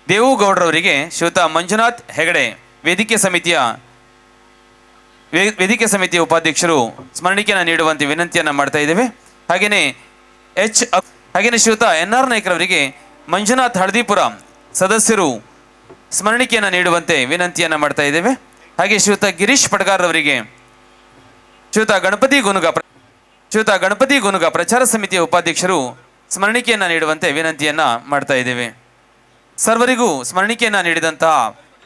ದೇವೇಗೌಡರವರಿಗೆ ಶ್ರೀಯುತ ಮಂಜುನಾಥ್ ಹೆಗಡೆ ವೇದಿಕೆ ಸಮಿತಿಯ ಉಪಾಧ್ಯಕ್ಷರು ಸ್ಮರಣಿಕೆಯನ್ನು ನೀಡುವಂತೆ ವಿನಂತಿಯನ್ನು ಮಾಡ್ತಾ ಇದ್ದೇವೆ. ಹಾಗೆಯೇ ಶ್ರೀಯುತ NR ನಾಯ್ಕರವರಿಗೆ ಮಂಜುನಾಥ್ ಹಳದಿಪುರ ಸದಸ್ಯರು ಸ್ಮರಣಿಕೆಯನ್ನು ನೀಡುವಂತೆ ವಿನಂತಿಯನ್ನು ಮಾಡ್ತಾ ಇದ್ದೇವೆ. ಹಾಗೆ ಶ್ರೀಯುತ ಗಿರೀಶ್ ಪಡ್ಗಾರ್ ಅವರಿಗೆ ಶ್ರೀಯುತ ಗಣಪತಿ ಗುನುಗ ಪ್ರಚಾರ ಸಮಿತಿಯ ಉಪಾಧ್ಯಕ್ಷರು ಸ್ಮರಣಿಕೆಯನ್ನು ನೀಡುವಂತೆ ವಿನಂತಿಯನ್ನು ಮಾಡ್ತಾ ಇದ್ದೇವೆ. ಸರ್ವರಿಗೂ ಸ್ಮರಣಿಕೆಯನ್ನು ನೀಡಿದಂತಹ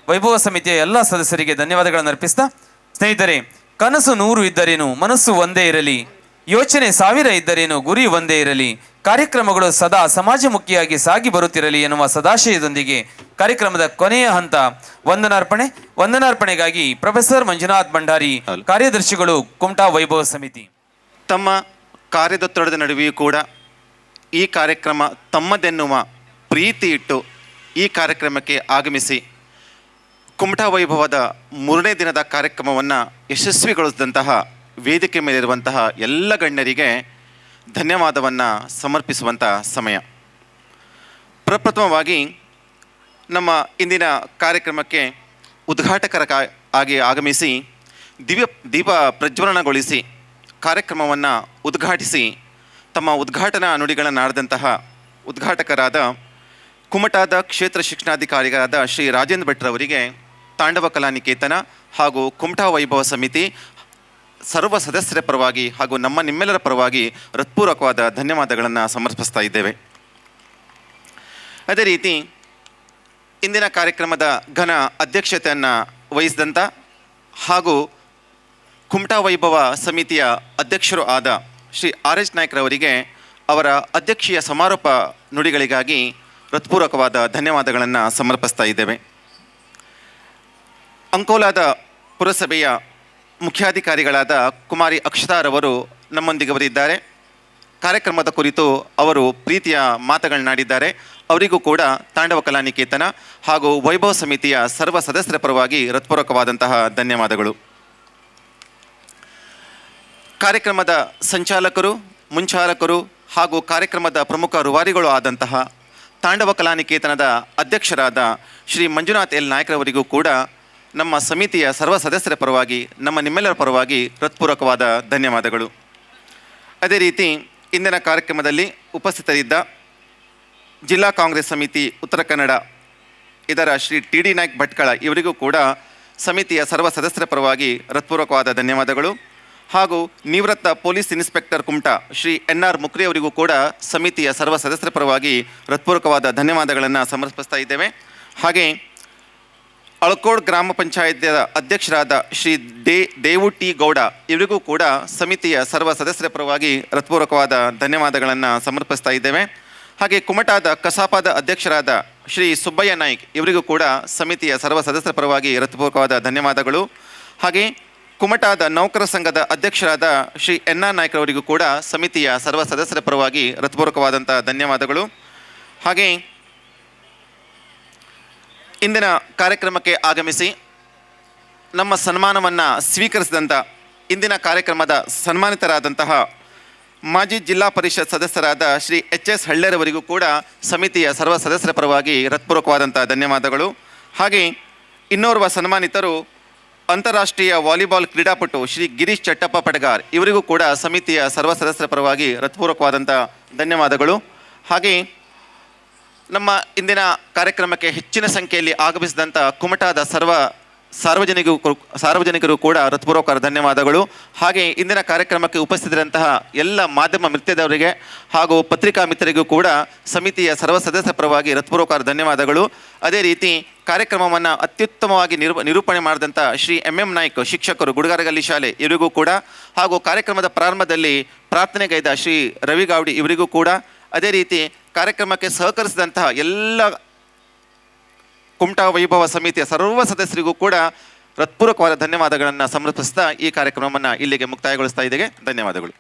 ವೈಭವ ಸಮಿತಿಯ ಎಲ್ಲ ಸದಸ್ಯರಿಗೆ ಧನ್ಯವಾದಗಳನ್ನು ಅರ್ಪಿಸ್ತಾ, ಸ್ನೇಹಿತರೆ, ಕನಸು 100 ಇದ್ದರೇನು, ಮನಸ್ಸು ಒಂದೇ ಇರಲಿ, ಯೋಚನೆ 1000 ಇದ್ದರೇನು, ಗುರಿ ಒಂದೇ ಇರಲಿ, ಕಾರ್ಯಕ್ರಮಗಳು ಸದಾ ಸಮಾಜಮುಖಿಯಾಗಿ ಸಾಗಿ ಬರುತ್ತಿರಲಿ ಎನ್ನುವ ಸದಾಶಯದೊಂದಿಗೆ ಕಾರ್ಯಕ್ರಮದ ಕೊನೆಯ ಹಂತ ವಂದನಾರ್ಪಣೆಗಾಗಿ ಪ್ರೊಫೆಸರ್ ಮಂಜುನಾಥ್ ಭಂಡಾರಿ, ಕಾರ್ಯದರ್ಶಿಗಳು, ಕುಮಟಾ ವೈಭವ ಸಮಿತಿ. ತಮ್ಮ ಕಾರ್ಯದೊತ್ತಡದ ನಡುವೆಯೂ ಕೂಡ ಈ ಕಾರ್ಯಕ್ರಮ ತಮ್ಮದೆನ್ನುವ ಪ್ರೀತಿ ಇಟ್ಟು ಈ ಕಾರ್ಯಕ್ರಮಕ್ಕೆ ಆಗಮಿಸಿ ಕುಮಟಾ ವೈಭವದ 3ನೇ ದಿನದ ಕಾರ್ಯಕ್ರಮವನ್ನು ಯಶಸ್ವಿಗೊಳಿಸಿದಂತಹ ವೇದಿಕೆ ಮೇಲಿರುವಂತಹ ಎಲ್ಲ ಗಣ್ಯರಿಗೆ ಧನ್ಯವಾದವನ್ನು ಸಮರ್ಪಿಸುವಂಥ ಸಮಯ. ಪ್ರಪ್ರಥಮವಾಗಿ ನಮ್ಮ ಇಂದಿನ ಕಾರ್ಯಕ್ರಮಕ್ಕೆ ಆಗಿ ಆಗಮಿಸಿ ದೀಪ ಪ್ರಜ್ವಲನಗೊಳಿಸಿ ಕಾರ್ಯಕ್ರಮವನ್ನು ಉದ್ಘಾಟಿಸಿ ತಮ್ಮ ಉದ್ಘಾಟನಾ ನುಡಿಗಳನ್ನಾಡಿದಂತಹ ಉದ್ಘಾಟಕರಾದ ಕುಮಟಾದ ಕ್ಷೇತ್ರ ಶಿಕ್ಷಣಾಧಿಕಾರಿಗಳಾದ ಶ್ರೀ ರಾಜೇಂದ್ರ ಭಟ್ರವರಿಗೆ ತಾಂಡವ ಕಲಾನಿಕೇತನ ಹಾಗೂ ಕುಮಟಾ ವೈಭವ ಸಮಿತಿ ಸರ್ವ ಸದಸ್ಯರ ಪರವಾಗಿ ಹಾಗೂ ನಿಮ್ಮೆಲ್ಲರ ಪರವಾಗಿ ಹೃತ್ಪೂರ್ವಕವಾದ ಧನ್ಯವಾದಗಳನ್ನು ಸಮರ್ಪಿಸ್ತಾ ಇದ್ದೇವೆ. ಅದೇ ರೀತಿ ಇಂದಿನ ಕಾರ್ಯಕ್ರಮದ ಘನ ಅಧ್ಯಕ್ಷತೆಯನ್ನು ವಹಿಸಿದಂಥ ಹಾಗೂ ಕುಮಟಾ ವೈಭವ ಸಮಿತಿಯ ಅಧ್ಯಕ್ಷರು ಆದ ಶ್ರೀ ಆರ್.ಎಚ್. ನಾಯ್ಕರವರಿಗೆ ಅವರ ಅಧ್ಯಕ್ಷೀಯ ಸಮಾರೋಪ ನುಡಿಗಳಿಗಾಗಿ ಹೃತ್ಪೂರ್ವಕವಾದ ಧನ್ಯವಾದಗಳನ್ನು ಸಮರ್ಪಿಸ್ತಾ ಇದ್ದೇವೆ. ಅಂಕೋಲಾದ ಪುರಸಭೆಯ ಮುಖ್ಯಾಧಿಕಾರಿಗಳಾದ ಕುಮಾರಿ ಅಕ್ಷತಾರವರು ನಮ್ಮೊಂದಿಗೆ ಬರಿದ್ದಾರೆ. ಕಾರ್ಯಕ್ರಮದ ಕುರಿತು ಅವರು ಪ್ರೀತಿಯ ಮಾತುಗಳನ್ನಾಡಿದ್ದಾರೆ. ಅವರಿಗೂ ಕೂಡ ತಾಂಡವ ಕಲಾನಿಕೇತನ ಹಾಗೂ ವೈಭವ ಸಮಿತಿಯ ಸರ್ವ ಸದಸ್ಯರ ಪರವಾಗಿ ಹೃತ್ಪೂರ್ವಕವಾದಂತಹ ಧನ್ಯವಾದಗಳು. ಕಾರ್ಯಕ್ರಮದ ಸಂಚಾಲಕರು, ಮುಂಚಾಲಕರು ಹಾಗೂ ಕಾರ್ಯಕ್ರಮದ ಪ್ರಮುಖ ರೂವಾರಿಗಳು ಆದಂತಹ ತಾಂಡವ ಕಲಾನಿಕೇತನದ ಅಧ್ಯಕ್ಷರಾದ ಶ್ರೀ ಮಂಜುನಾಥ್ ಎಲ್ ನಾಯ್ಕರವರಿಗೂ ಕೂಡ ನಮ್ಮ ಸಮಿತಿಯ ಸರ್ವ ಸದಸ್ಯರ ಪರವಾಗಿ ನಿಮ್ಮೆಲ್ಲರ ಪರವಾಗಿ ಹೃತ್ಪೂರ್ವಕವಾದ ಧನ್ಯವಾದಗಳು. ಅದೇ ರೀತಿ ಇಂದಿನ ಕಾರ್ಯಕ್ರಮದಲ್ಲಿ ಉಪಸ್ಥಿತರಿದ್ದ ಜಿಲ್ಲಾ ಕಾಂಗ್ರೆಸ್ ಸಮಿತಿ ಉತ್ತರ ಕನ್ನಡ ಇದರ ಶ್ರೀ ಟಿ.ಡಿ. ನಾಯ್ಕ್ ಭಟ್ಕಳ ಇವರಿಗೂ ಕೂಡ ಸಮಿತಿಯ ಸರ್ವ ಸದಸ್ಯರ ಪರವಾಗಿ ಹೃತ್ಪೂರ್ವಕವಾದ ಧನ್ಯವಾದಗಳು. ಹಾಗೂ ನಿವೃತ್ತ police inspector Kumta Shri N R. Mukri ಅವರಿಗೂ ಕೂಡ ಸಮಿತಿಯ ಸರ್ವ ಸದಸ್ಯರ ಪರವಾಗಿ ಹೃತ್ಪೂರ್ವಕವಾದ ಧನ್ಯವಾದಗಳನ್ನು ಸಮರ್ಪಿಸ್ತಾ ಇದ್ದೇವೆ. ಹಾಗೆ ಅಳಕೋಡ್ ಗ್ರಾಮ ಪಂಚಾಯತಿಯ ಅಧ್ಯಕ್ಷರಾದ ಶ್ರೀ ದೇವು ಟಿ ಗೌಡ ಇವರಿಗೂ ಕೂಡ ಸಮಿತಿಯ ಸರ್ವ ಸದಸ್ಯರ ಪರವಾಗಿ ಹೃತ್ಪೂರ್ವಕವಾದ ಧನ್ಯವಾದಗಳನ್ನು ಸಮರ್ಪಿಸ್ತಾ ಇದ್ದೇವೆ. ಹಾಗೆ ಕುಮಟಾದ ಕಸಾಪದ ಅಧ್ಯಕ್ಷರಾದ ಶ್ರೀ ಸುಬ್ಬಯ್ಯ ನಾಯ್ಕ್ ಇವರಿಗೂ ಕೂಡ ಸಮಿತಿಯ ಸರ್ವ ಸದಸ್ಯರ ಪರವಾಗಿ ಹೃತ್ಪೂರ್ವಕವಾದ ಧನ್ಯವಾದಗಳು. ಹಾಗೆ ಕುಮಟಾದ ನೌಕರ ಸಂಘದ ಅಧ್ಯಕ್ಷರಾದ ಶ್ರೀ ಎನ್.ಆರ್. ನಾಯ್ಕರವರಿಗೂ ಕೂಡ ಸಮಿತಿಯ ಸರ್ವ ಸದಸ್ಯರ ಪರವಾಗಿ ಹೃತ್ಪೂರ್ವಕವಾದಂಥ ಧನ್ಯವಾದಗಳು. ಹಾಗೆ ಇಂದಿನ ಕಾರ್ಯಕ್ರಮಕ್ಕೆ ಆಗಮಿಸಿ ನಮ್ಮ ಸನ್ಮಾನವನ್ನು ಸ್ವೀಕರಿಸಿದಂಥ ಇಂದಿನ ಕಾರ್ಯಕ್ರಮದ ಸನ್ಮಾನಿತರಾದಂತಹ ಮಾಜಿ ಜಿಲ್ಲಾ ಪರಿಷತ್ ಸದಸ್ಯರಾದ ಶ್ರೀ ಎಚ್.ಎಸ್. ಹಳ್ಳೇರವರಿಗೂ ಕೂಡ ಸಮಿತಿಯ ಸರ್ವ ಸದಸ್ಯರ ಪರವಾಗಿ ಹೃತ್ಪೂರ್ವಕವಾದಂಥ ಧನ್ಯವಾದಗಳು. ಹಾಗೆ ಇನ್ನೋರ್ವ ಸನ್ಮಾನಿತರು ಅಂತಾರಾಷ್ಟ್ರೀಯ ವಾಲಿಬಾಲ್ ಕ್ರೀಡಾಪಟು ಶ್ರೀ ಗಿರೀಶ್ ಚಟ್ಟಪ್ಪ ಪಟಗಾರ್ ಇವರಿಗೂ ಕೂಡ ಸಮಿತಿಯ ಸರ್ವ ಸದಸ್ಯರ ಪರವಾಗಿ ಹೃತ್ಪೂರ್ವಕವಾದಂಥ ಧನ್ಯವಾದಗಳು. ಹಾಗೆ ನಮ್ಮ ಇಂದಿನ ಕಾರ್ಯಕ್ರಮಕ್ಕೆ ಹೆಚ್ಚಿನ ಸಂಖ್ಯೆಯಲ್ಲಿ ಆಗಮಿಸಿದಂಥ ಕುಮಟಾದ ಸಾರ್ವಜನಿಕರು ಕೂಡ ಹೃತ್ಪೂರ್ವಕ ಧನ್ಯವಾದಗಳು. ಹಾಗೆ ಇಂದಿನ ಕಾರ್ಯಕ್ರಮಕ್ಕೆ ಉಪಸ್ಥಿತರಂತಹ ಎಲ್ಲ ಮಾಧ್ಯಮ ಮಿತ್ರದವರಿಗೆ ಹಾಗೂ ಪತ್ರಿಕಾ ಮಿತ್ರರಿಗೂ ಕೂಡ ಸಮಿತಿಯ ಸರ್ವ ಸದಸ್ಯರ ಪರವಾಗಿ ಹೃತ್ಪೂರ್ವಕ ಧನ್ಯವಾದಗಳು. ಅದೇ ರೀತಿ ಕಾರ್ಯಕ್ರಮವನ್ನು ಅತ್ಯುತ್ತಮವಾಗಿ ನಿರೂಪಣೆ ಮಾಡಿದಂಥ ಶ್ರೀ ಎಂ.ಎಂ. ನಾಯ್ಕ್ ಶಿಕ್ಷಕರು ಗುಡುಗಾರಗಲ್ಲಿ ಶಾಲೆ ಇವರಿಗೂ ಕೂಡ ಹಾಗೂ ಕಾರ್ಯಕ್ರಮದ ಪ್ರಾರಂಭದಲ್ಲಿ ಪ್ರಾರ್ಥನೆಗೈದ ಶ್ರೀ ರವಿ ಗಾವಡಿ ಇವರಿಗೂ ಕೂಡ ಅದೇ ರೀತಿ ಕಾರ್ಯಕ್ರಮಕ್ಕೆ ಸಹಕರಿಸಿದಂತಹ ಎಲ್ಲ ಕುಮಟಾ ವೈಭವ ಸಮಿತಿಯ ಸರ್ವ ಸದಸ್ಯರಿಗೂ ಕೂಡ ಹೃತ್ಪೂರ್ವಕವಾದ ಧನ್ಯವಾದಗಳನ್ನು ಸಮರ್ಪಿಸ್ತಾ ಈ ಕಾರ್ಯಕ್ರಮವನ್ನು ಇಲ್ಲಿಗೆ ಮುಕ್ತಾಯಗೊಳಿಸ್ತಾ ಇದ್ದೇವೆ. ಧನ್ಯವಾದಗಳು.